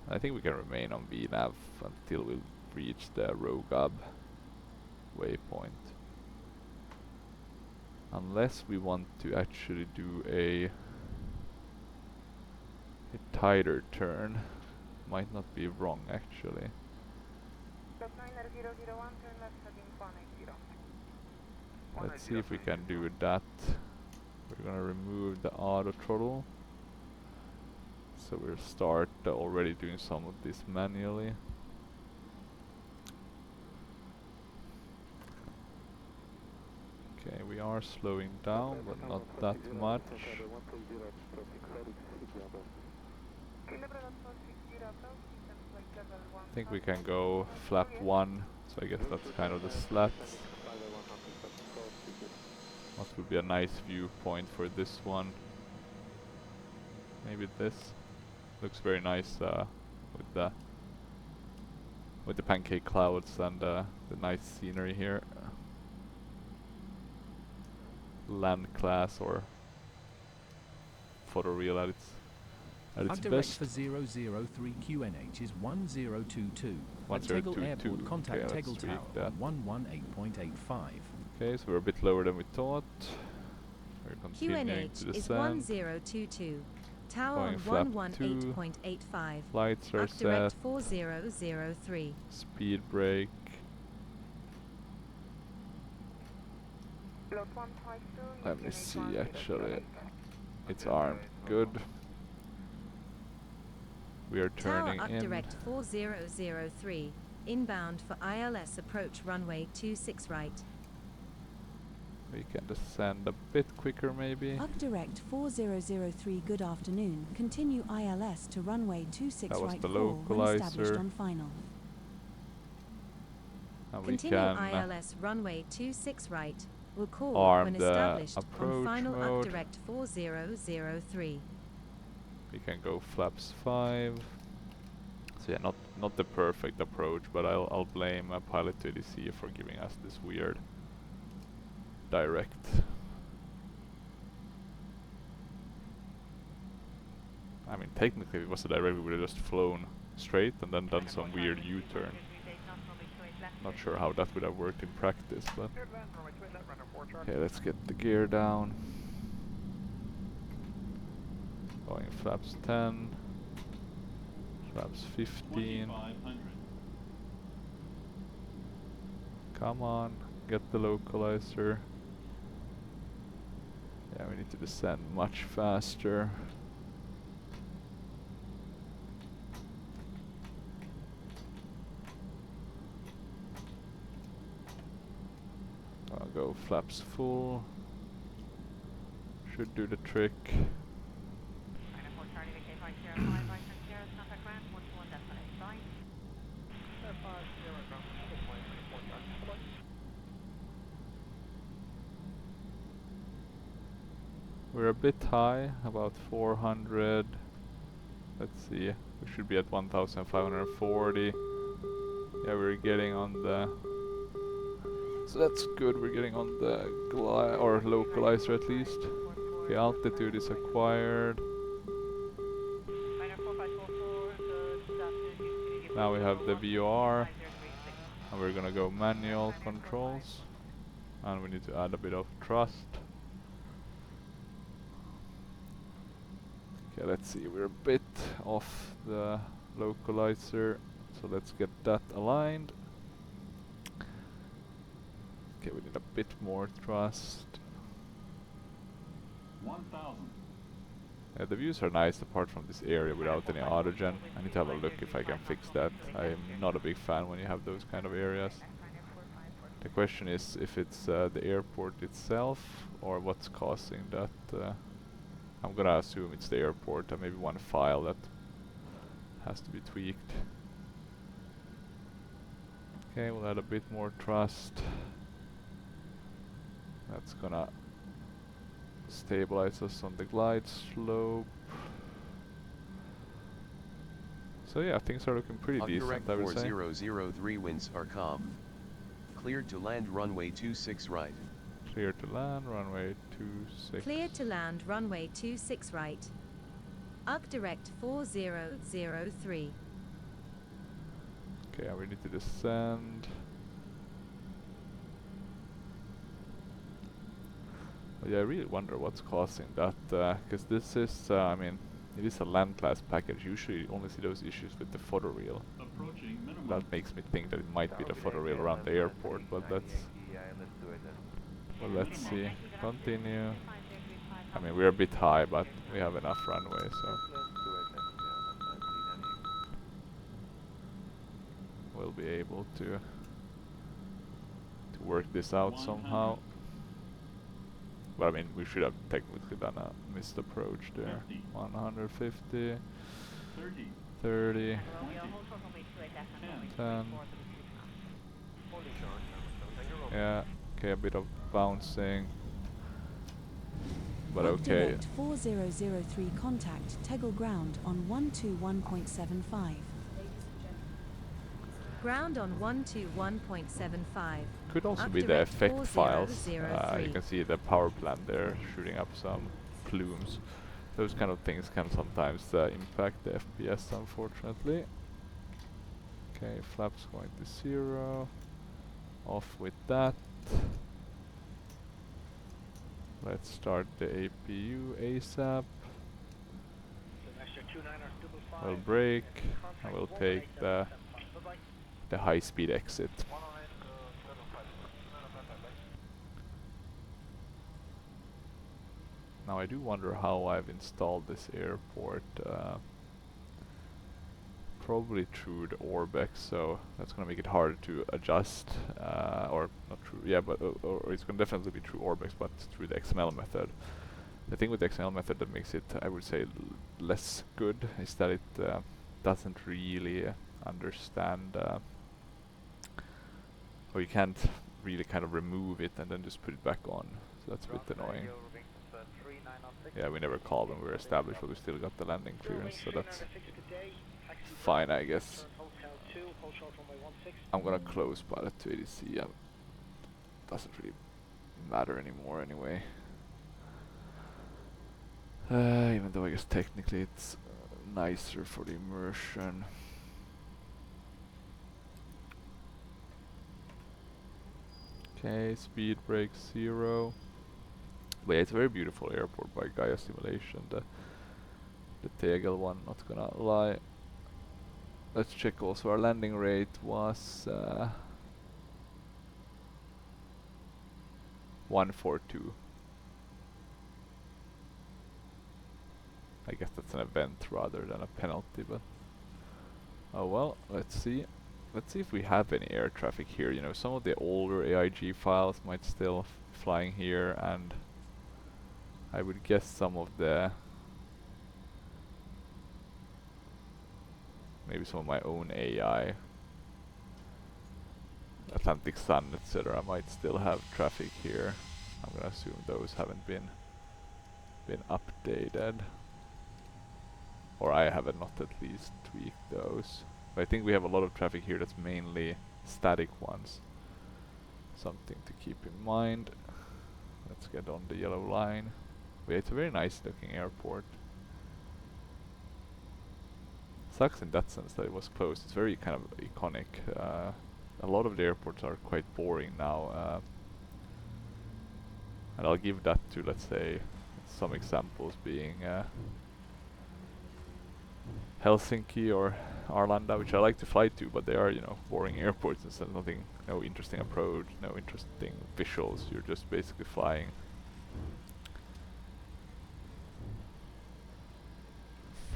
Speaker 1: I think we can remain on VNAV until we reach the Rogab waypoint. Unless we want to actually do a tighter turn. Might not be wrong actually. Let's see if we can do that. We're gonna remove the auto throttle. So we'll start already doing some of this manually. Okay, we are slowing down, but not that much. I think we can go flap 1, so I guess that's kind of the slats. What would be a nice viewpoint for this one? Maybe this. Looks very nice with the pancake clouds and the nice scenery here. Land class or photoreal at its best.
Speaker 11: Direct for 003 QNH is 1022. At Tegel Airport, contact Tegel Tower on 118.85.
Speaker 1: Okay, so we're a bit lower than we thought. We're continuing to
Speaker 3: QNH is
Speaker 1: descend.
Speaker 3: 1022. Tower
Speaker 1: Going
Speaker 3: on
Speaker 1: flap
Speaker 3: 118.85.
Speaker 1: Lights are
Speaker 3: Up direct
Speaker 1: set.
Speaker 3: 4003.
Speaker 1: Speed brake. Let me see actually. It's armed. Good. We are turning
Speaker 3: Tower up
Speaker 1: in.
Speaker 3: direct 4003. Inbound for ILS approach runway 26 right.
Speaker 1: We can descend a bit quicker maybe.
Speaker 10: Up direct 4003, good afternoon. Continue ILS to runway 26
Speaker 1: That was
Speaker 10: right
Speaker 1: the
Speaker 10: 4 when established
Speaker 1: localizer.
Speaker 10: on final.
Speaker 1: And
Speaker 3: Continue
Speaker 1: we can
Speaker 3: ILS runway 26 right. Will call
Speaker 1: arm
Speaker 3: when
Speaker 1: the
Speaker 3: established on
Speaker 1: approach
Speaker 3: final
Speaker 1: mode.
Speaker 3: up direct 4003.
Speaker 1: We can go flaps 5. So yeah, not the perfect approach, but I'll blame Pilot 2DC for giving us this weird direct. I mean, technically if it was a direct, we would have just flown straight and then done some weird U-turn. Not sure how that would have worked in practice, but okay, let's get the gear down. Going flaps 10, flaps 15. Come on, get the localizer. Yeah, we need to descend much faster. I'll go flaps full. Should do the trick. We're a bit high, about 400. Let's see, we should be at 1540. Yeah, we're getting on the... So that's good, we're getting on the or localizer at least. Okay, altitude is acquired. Now we have the VOR. And we're gonna go manual controls. And we need to add a bit of thrust. Okay, let's see, we're a bit off the localizer, so let's get that aligned. Okay, we need a bit more thrust.
Speaker 2: 1,000.
Speaker 1: Yeah, the views are nice apart from this area without any autogen. I need to have a look if I can fix that. I'm not a big fan when you have those kind of areas. The question is if it's the airport itself or what's causing that. I'm gonna assume it's the airport and maybe one file that has to be tweaked. Okay, we'll add a bit more thrust. That's gonna stabilize us on the glide slope. So yeah, things are looking pretty decent, I would say.
Speaker 4: 4003 winds are calm. Cleared to land runway 26 right.
Speaker 1: Clear to land, runway 26.
Speaker 3: Clear to land runway 26 right. UG direct 4003.
Speaker 1: Okay, we need to descend. Yeah, I really wonder what's causing that, because this is, I mean, it is a land class package. Usually you only see those issues with the photoreal. That makes me think that it might be the photoreal around the airport, but that's... Well, let's see. Continue. I mean, we're a bit high, but we have enough runway, so... We'll be able to work this out somehow. But I mean, we should have technically done a missed approach there. 150, 30, 10. Yeah, okay, a bit of bouncing. But okay.
Speaker 10: Direct 4003 contact Tegel ground on 121.75.
Speaker 3: Ground on 121.75.
Speaker 1: Could also
Speaker 3: Up
Speaker 1: be the
Speaker 3: direct
Speaker 1: effect files.
Speaker 3: 4003.
Speaker 1: You can see the power plant there shooting up some plumes. Those kind of things can sometimes impact the FPS, unfortunately. Okay, flaps going to 0. Off with that. Let's start the APU ASAP. We'll brake and we'll take the high-speed exit. Now I do wonder how I've installed this airport. Probably through the Orbex, so that's gonna make it harder to adjust, or not through, yeah, but or it's gonna definitely be through Orbex, but through the XML method. The thing with the XML method that makes it, I would say, less good is that it doesn't really understand, or you can't really kind of remove it and then just put it back on. So that's a bit annoying. Yeah, we never called when we were established, but we still got the landing clearance, so that's fine, I guess. I'm gonna close pilot to ADC. Doesn't really matter anymore anyway. Even though I guess technically it's nicer for the immersion. Okay, speed brake 0. But yeah, it's a very beautiful airport by Gaia Simulation. The Tegel one, not gonna lie. Let's check also our landing rate was 142. I guess that's an event rather than a penalty, but oh well, let's see. Let's see if we have any air traffic here. You know, some of the older AIG files might still flying here, and I would guess some of the maybe some of my own AI, Atlantic Sun, etc. might still have traffic here. I'm gonna assume those haven't been been updated. Or I haven't not at least tweaked those. But I think we have a lot of traffic here that's mainly static ones. Something to keep in mind. Let's get on the yellow line. But it's a very nice looking airport. Sucks in that sense that it was closed. It's very kind of iconic. A lot of the airports are quite boring now. And I'll give that to, let's say, some examples being Helsinki or Arlanda, which I like to fly to, but they are, you know, boring airports. Instead of nothing, no interesting approach, no interesting visuals. You're just basically flying.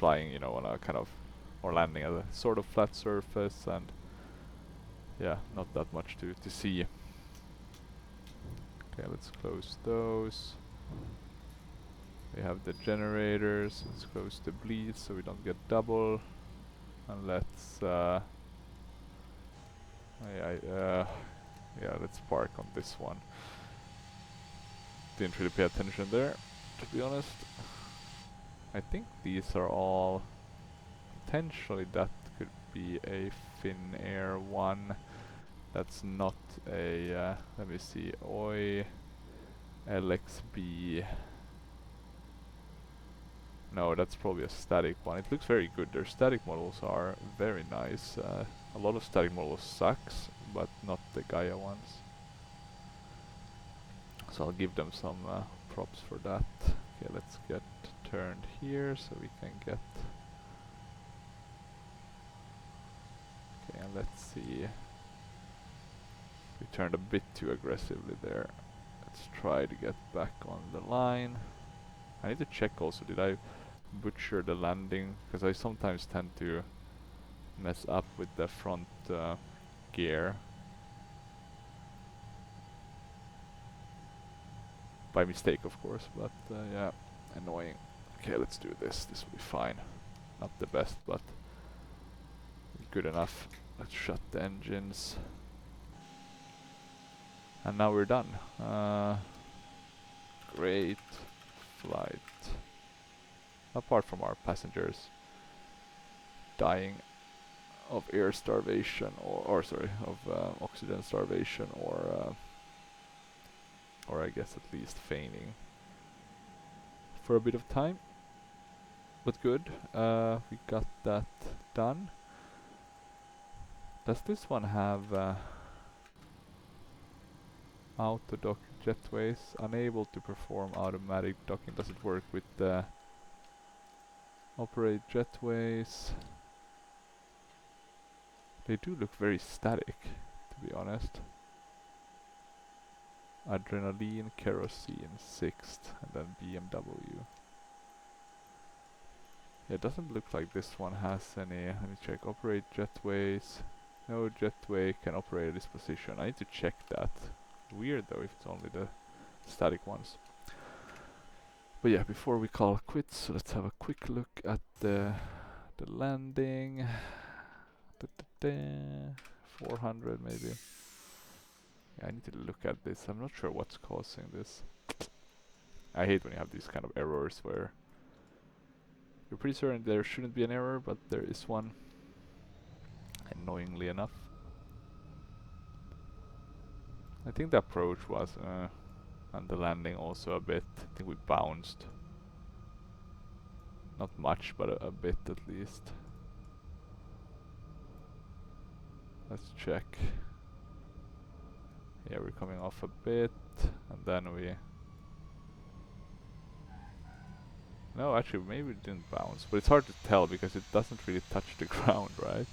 Speaker 1: You know, on a kind of, or landing at a sort of flat surface, and yeah, not that much to see. Okay, let's close those. We have the generators. Let's close the bleeds so we don't get double. And let's yeah, let's park on this one. Didn't really pay attention there, to be honest. I think these are all potentially that could be a Finnair one. That's not a let me see, OI LXB. No, that's probably a static one. It looks very good. Their static models are very nice. A lot of static models sucks, but not the Gaia ones. So I'll give them some props for that. Okay, let's get turned here so we can get... Okay, and let's see. We turned a bit too aggressively there. Let's try to get back on the line. I need to check also, did I butcher the landing? Because I sometimes tend to mess up with the front gear. By mistake, of course, but yeah, annoying. Okay, let's do this. This will be fine. Not the best, but good enough. Let's shut the engines. And now we're done. Great flight. Apart from our passengers dying of air starvation, or sorry, of oxygen starvation, or I guess at least feigning for a bit of time. But good, we got that done. Does this one have auto dock jetways? Unable to perform automatic docking. Does it work with the operate jetways? They do look very static, to be honest. Adrenaline, kerosene, 6th, and then BMW. Yeah, it doesn't look like this one has any. Let me check. Operate jetways. No jetway can operate at this position. I need to check that. Weird though if it's only the static ones. But yeah, before we call quits, let's have a quick look at the landing. 400 maybe. Yeah, I need to look at this. I'm not sure what's causing this. I hate when you have these kind of errors where you're pretty certain there shouldn't be an error, but there is one. Annoyingly enough. I think the approach was, and the landing also a bit. I think we bounced. Not much, but a bit at least. Let's check. Yeah, we're coming off a bit, and then we... No, actually, maybe it didn't bounce, but it's hard to tell because it doesn't really touch the ground, right?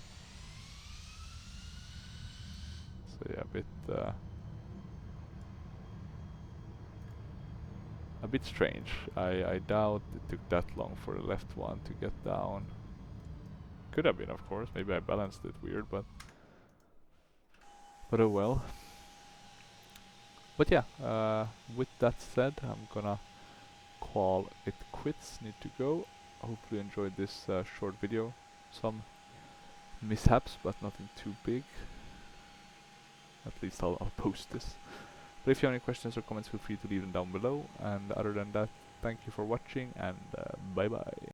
Speaker 1: So yeah, a bit strange. I doubt it took that long for the left one to get down. Could have been, of course. Maybe I balanced it weird, but oh well. But yeah, with that said, I'm gonna call it quits. Need to go. Hopefully you enjoyed this short video. Some mishaps, but nothing too big. At least I'll post this. But if you have any questions or comments, feel free to leave them down below. And other than that, thank you for watching, and bye bye.